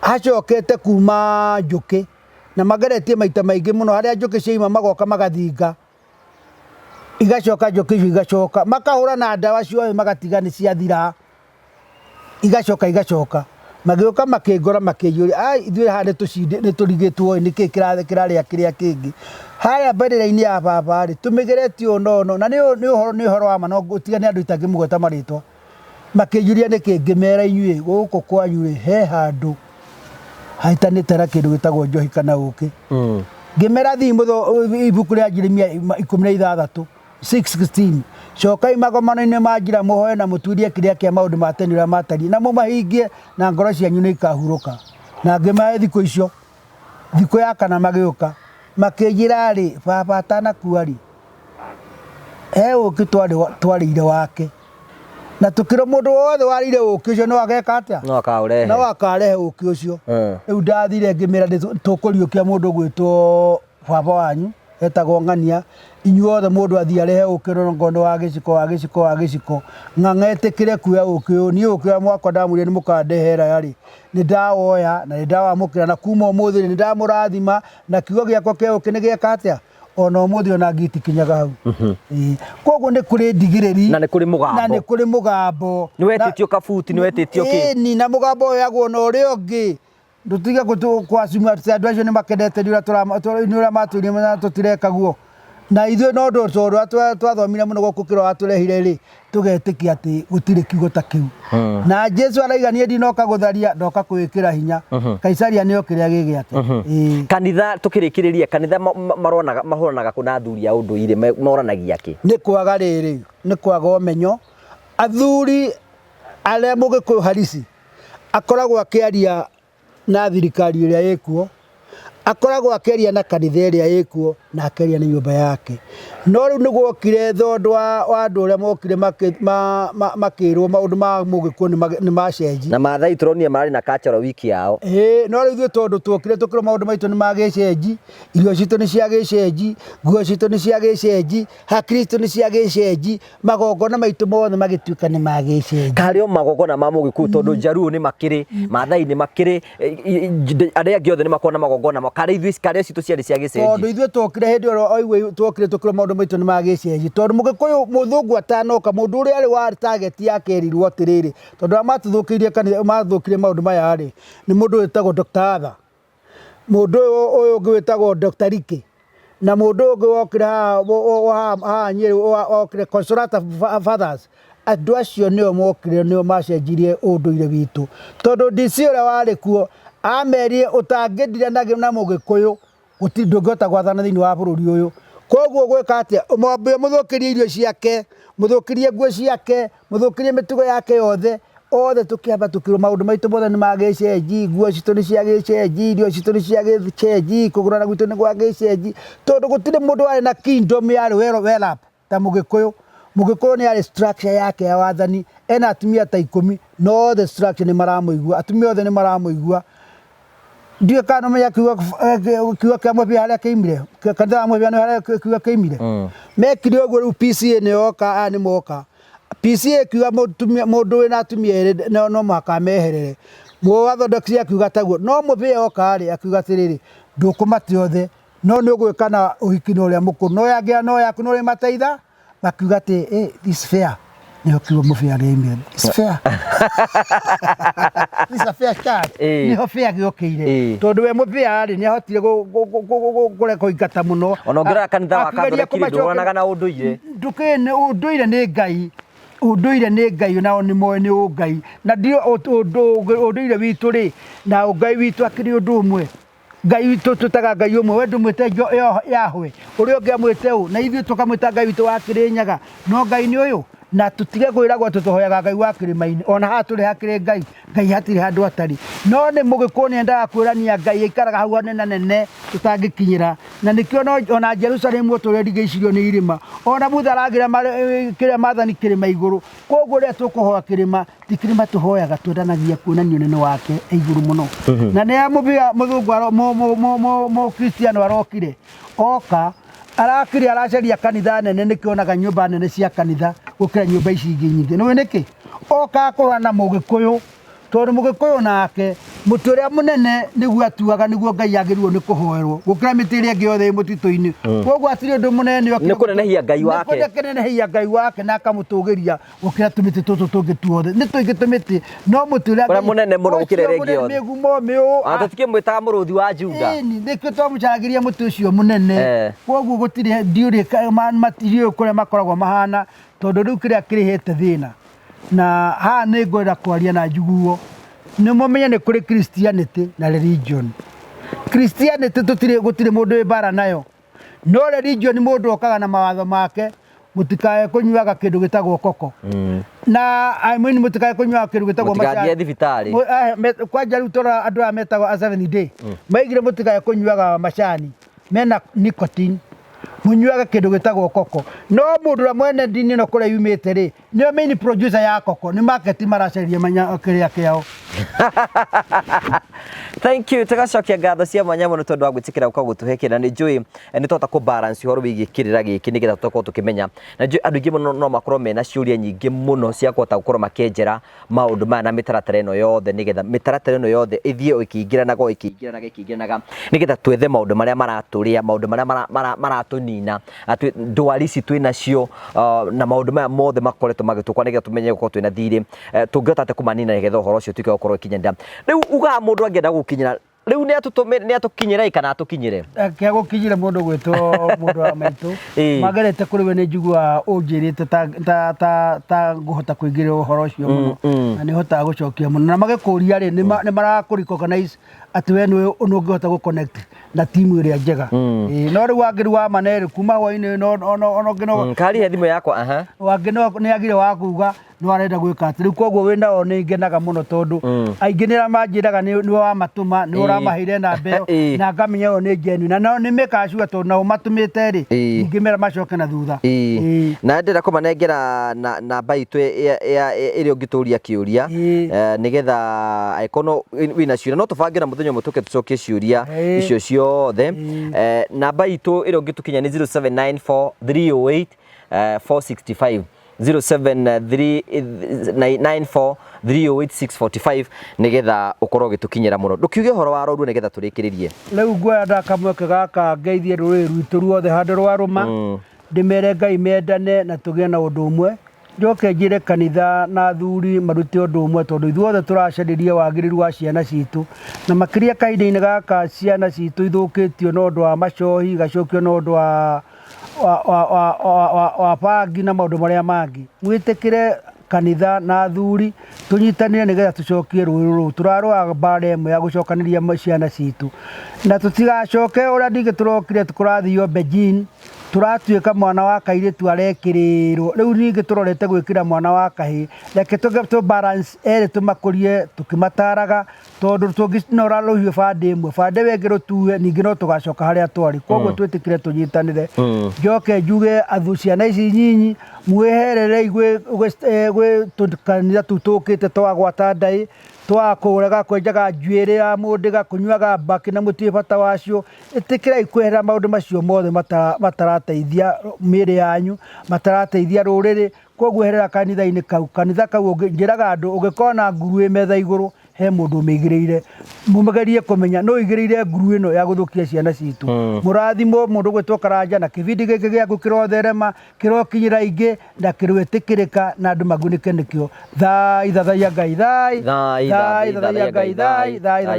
hacokete kuma njũkĩ na mageretie maita maingĩ mũno harĩa njũkĩ ciaima magoka magathinga igacoka njũkĩ icio igacoka makahũra na ndawa ciothe magatiga nĩ ciathira igacoka magĩũka makĩngora makĩnjũria ithuĩ haha nĩ tũrigĩtwo nĩkĩ kĩrarĩa kĩrĩa kĩngĩ harĩa mbere-inĩ ya baba rĩ tũmĩgeretie ũnono na nĩ ũhoro wa ma no ũtigane andũ itangĩmũgweta marĩtwa makĩnjũria nĩkĩ ngĩmera inyuĩ gũkũ kwanyu rĩ he handũ haitanĩte na kĩndũ gĩtagwo njohi kana ũkĩ ngĩmera thiĩ ibuku rĩa Jeremia 16 6:16 cokai magomano-inĩ ma njĩra mũhoe na mũtuirie kĩrĩa kĩa maũndũ ma tene ũrĩa matariĩ na mũmahingie na ngoro cianyu nĩ ikahurũka na ngĩmahe thikũ icio thiko ya kana magĩũka makĩnjĩra rĩ baba atanakua rĩ ũkĩ twarĩire wake na tũkĩrwo mũndũ wothe warĩire ũkĩ ũcio no ageka atĩa no akarehe ũkĩ ũcio rĩu ndathire ngĩmĩra tũkũriũkia mũndũ gwĩtwo baba wanyu etagwo Ng'ania inyuothe mũndũ athiĩ arehe ũkĩ rũgongo wa gĩciko ng'ang'etĩkĩre kuoya ũkĩ ũyũ niĩ ũkĩ wa mwakwa ndamwĩrire nĩ mũkandehera yarĩ nĩ ndawoya na nĩ ndawamũkĩra na kuma ũmũthĩ nĩ ndamũrathima na kiugo gĩakwa kĩa ũkĩ nĩ gĩeka atĩa ona ũmũthĩ ona ngĩtikinyaga hau koguo nĩ kũrĩ ndigĩrĩri na nĩ kũrĩ mũgambo nĩ wetĩtio kabuti nĩ wetĩtio kĩ na mũgambo oyagwo na ũrĩa ũngĩ ndũtige kwacuma andũ acio nĩ makendete nĩ ũrĩa matwĩrire tũtireka guo na ithuĩ no ũndũ tondũ twathomire mũno gũkũ watũrehire rĩ tũgetĩkia atĩ gũtirĩ kiugo ta kĩu na Jesu araiga niĩ ndinoka gũtharia ndoka kwĩkĩra hinya Kaisaria nĩo kĩrĩa gĩgĩake kanitha tũkĩrĩkĩrĩria kanitha mahũranaga kũna athuri a ũndũire moranagia kĩ nĩ kwaga rĩrĩ nĩ kwaga ũmenyo athuri arĩa Mũgĩkũyũ harisi akoragwo akĩaria na thirikari ĩrĩa ĩkuo akoragwo akĩaria na kanitha ĩrĩa ĩkuo na akĩaria na nyũmba yake no rĩu nĩguokire thondũ wa andũ arĩa mokire makĩrwo maũndũ ma Mũgĩkũyũ nĩ macenji na Maathai tũronire marĩ na cultural week yao no rĩu ithuĩ tondũ tuokire tũkĩrwo maũndũ maitũ nĩ magĩcenji irio citũ nĩ cia gĩcenji nguo citũ nĩ cia gĩcenji Akristo nĩ cia gĩcenji magongona maitũ mothe magĩtuĩka nĩ magĩcenji karĩ o magongona ma Mũgĩkũyũ tondũ Njaruo nĩ makĩrĩ Maathai nĩ makĩrĩ arĩa angĩ othe nĩ makoragwo na magongona karĩ citũ ciarĩ cia gĩcenji tondũ ithuĩ tuokire hĩndĩ ĩyo oigwe tuokire tũkĩrwo maũndũ maitũ nĩ magĩcenji tondũ Mũgĩkũyũ mũthũngũ atanoka mũndũ ũrĩa arĩ wa target yake erirwo atĩrĩrĩ tondũ amatũthũkĩirie kanitha mathũkire maũndũ maya rĩ nĩ mũndũ wĩtagwo Dr. Atha mũndũ ũyũ ũngĩ wĩtagwo Dr. Riki na mũndũ ũngĩ wokire haha Nyĩrĩ wokire Consolata Fathers andũ acio nĩo mokire nĩo macenjirie ũndũire witũ tondũ DC ũrĩa warĩ kuo amerie ũtangĩndiranagia na Mũgĩkũyũ ndũngĩhota gwathana thĩinĩ wa bũrũri ũyũ koguo gwĩka atĩa mũthũkĩrie irio ciake mũthũkĩrie nguo ciake mũthũkĩrie mĩtugo yake yothe othe tũkĩamba tũkĩrwo maũndũ maitũ mothe nĩ magĩcenji nguo citũ nĩ cia gĩcenji irio citũ nĩ cia gĩcenji kũgũrana gwitũ nĩ gwa gĩcenji tondũ gũtirĩ mũndũ warĩ na kingdom yarĩ well up ta Mũgĩkũyũ nĩ yarĩ structure yake ya wathani ena atumia ta 10 no the structure nĩ maramũigua atumia othe nĩ maramũigua ndiye kana menya kiugo kĩa mũbia harĩa kĩimire kanitha mũbia harĩa kiugo kĩimire mekire ũguo rĩu PCA nĩ yoka nĩ moka PCA kiuga mũndũ wĩna atumia erĩ no mũhaka meherere mwathondekire akiuga taguo no mũbia yoka rĩ akiuga atĩrĩrĩ ndũkũmate othe no nĩ ũgwĩka na ũhiki na ũrĩa mũkũrũ no yangĩa no yaku no rĩmateitha makiuga atĩ this fair nĩho kiugo mũbia rĩimire it's fair it's a fair start nĩho fair gĩokĩire tondũ we mũbia rĩ nĩahotire kũingata mũno ona ũngĩrora kanitha wa Kathoreki ndũranaga na ũndũire ũndũire nĩ Ngai ũndũire nĩ Ngai nao nĩ moĩ nĩ ũngai na ndio ũndũire witũ rĩ na ũngai witũ akĩrĩ ũndũ ũmwe Ngai witũ tũtaga Ngai ũmwe we ndũmwĩte Yahwe ũrĩa ũngĩ amwĩte ũũ na ithuĩ tũkamwĩta Ngai witũ wa Kĩrĩnyaga no Ngai nĩ ũyũ na tutige kwĩragwo tũhoyaga Ngai wa kĩrĩma-inĩ ona haha tũrĩ hakĩrĩ Ngai hatirĩ handũ atarĩ no nĩ Mũgĩkũyũ nĩ endaga kwĩrania Ngai aikaraga hau hanene tũtangĩkinyĩra na nĩkĩo ona Jerusalemu tũrĩrigicĩirio nĩ irĩma ona Mutha aragĩra kĩrĩa maathani kĩrĩma igũrũ koguo rĩrĩa tũkũhoya kĩrĩma ti kĩrĩma tũhoyaga twendanagia kuonania ũnene wake igũrũ mũno na nĩ mũthũngũ mũkristiano arokire oka arakire aracaria kanitha nene nĩkĩonaga nyũmba nene cia kanitha gũkĩra nyũmba ici ingĩ nyingĩ nĩwe nĩkĩ oka kũrora na Mũgĩkũyũ tondũ Mũgĩkũyũ nake mũtĩ ũrĩa mũnene nĩguo atuaga nĩguo Ngai agĩrĩirwo nĩ kũhoerwo gũkĩra mĩtĩ ĩrĩa ĩngĩ yothe ĩ mũtitũ-inĩ koguo atirĩ ũndũ mũnene nĩ kũnenehia Ngai wake na akamũtũgĩria gũkĩra tũmĩtĩ tũtũ tũngĩ tuothe nĩ tũingĩ tũmĩtĩ no mũtĩ ũrĩa mũnene mũno gũkĩra ĩrĩa ĩngĩ yothe mĩgumo mĩũ tũtikĩmwĩtaga mũrũthi wa Juda nĩkĩo twamũcaragĩria mũtĩ ũcio mũnene koguo gũtirĩ ndiũrĩ matirio kũrĩa makoragwo mahana tondũ rĩu kĩrĩa kĩrĩhete thĩna na haha nĩ ngwenda kwaria na njiguo nĩ mũmenye nĩ kũrĩ Christianity na religion Christianity gũtirĩ mũndũ wĩ mbara nayo no religion mũndũ okaga na mawatho make mutikae kunyuaga kindu gitagwo koko na I mean mutikae kunyuaga kindu gitagwo macani mutikae thibitari kwanja riu tora andu a metagwo a 7 day maigire mutikae kunyuaga macani mena nicotine munyuaga kindu gitagwo koko no mundu ra mwene ndini no kure yumite ri ni main producer ya koko ni market maracaria manya kiria kiao. Thank you tugacokia ngatho cia mwanya muno tondu wa gwitikira uka gutuhekera ni njui ni tota ku balance horo wigi kirira giki nigetha tukorwo tukimenya na njui andu ingi muno no makorwo mena ciuria nyingi muno cia kuhota gukorwo makenjera maundu maya na mitaratara ino yothe nigetha mitaratara ino yothe ithie ikingiranaga nigetha twethe maundu maria maraturia maundu maria maratunina ndwari ici twinacio na maundu maya mothe makoretwo magitukwa nigetha tumenye gukorwo twina thiri tungihota ate kumanina nigetha uhoro ucio tuike gukorwo ikinyira riu uga mundu angenda gukinyira riu ni atukinyira ikana atukinyire kia gukinyira mundu gwitwo mundu wa maitu magerete kuri we ni njigua unjirite ta nguhota kuingirira uhoro ucio muno na ni hota gucokia muno na magikuria ri ni mararecognize ati we ni ungihota gu connect na timu iria njega no riu wangiru wa manere kuma hwaini no ngino kari he thimu yakwa wangino ni agire wa kuga no arenda gwika ati riu koguo wina o ni ngenaga muno tondu ainginira manjiraga ni wa matuma ni uramahire na mbeo na ngamenya o ni ngenu na ni mekashua tondu na umatumite ri ngimera macoke na thutha na ndira kumanengera na baitu iri ungituria kiuria nigetha aikono wina ciuria no tubangira muthenya mutuke tucokie ciuria icio ciothe namba itu iri ungitukinya ni 0794 308 465 0794 308 nigetha ukorwo gitukinyira muno ndukiuge horo wa roru nigetha turikiririe riu ngwenda kamweke gaka ngeithie ruri rwitu ruothe handu rwa ruma ndimere Ngai mendane na tugie na undu umwe njoke njire kanitha na thuri marute undu umwe tondu ithuothe turacaririe wagiriru wa ciana citu na makiria kahinda-ini gaka ciana citu ithukitio no undu wa macohi gacokio no undu wa bangi na maundu maria mangi mwitikire kanitha na thuri tunyitanire nigetha tucokie ruru turarwa mbara imwe ya gucokaniria ciana citu na tutigacoke uria ndingi turokire tukurathio Beijing turatuika mwana wa kairitu arekirirwo riu ningi turorete gwikira mwana wa kahi reke tu balance ere tumakurie tukimataraga tondu tunginora ruhio bande imwe bande wengiro tuwe ningi no tugacoka haria twari koguo twitikire tunyitanire njoke njuge athu ciana ici nyinyi mweherere igwe kanitha tutukite twagwata ndai twakuraga kwenjaga njuiri ya mundiga kunyuaga mbaki na mutie bata wacio itikira ikwehera maundu macio mothe matarateithia miri yanyu matarateithia ruriri koguo herera kanitha-ini kau kanitha kau ngiraga andu ungikona nguru metha iguru he mundu migirire mumagerie kumenya no igirire nguru ino ya guthukia ciana citu murathimo mundu gwitwo Karanja na kibindi giki giaku kirotherema kirokinyira ingi na kirwitikirika na andu magunike nikio thai thathaia Ngai thai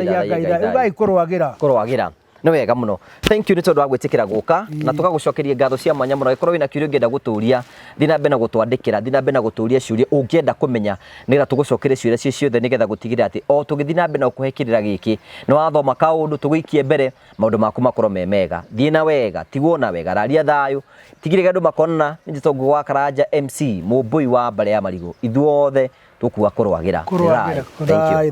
ugai kurwagira ni wega muno thank you ni tondu wa gwitikira guka na tugagucokeria ngatho cia mwanya muno ikorwo wina kiuria ngenda guturia thina mbena gutwandikira thina mbena guturia ciuria ungienda kumenya nigetha tugucokerie ciuria cie ciothe nigetha gutigira ati o tugithina mbena kuhekirira giki ni wathoma kaundu tugiikie mbere maundu maku makorwo me mega thina wega tigwona wega raria thayu tigire andu makona ni tongu wa Karanja MC mumbui wa mbare ya marigo ithuothe tukuwa kurwagira thai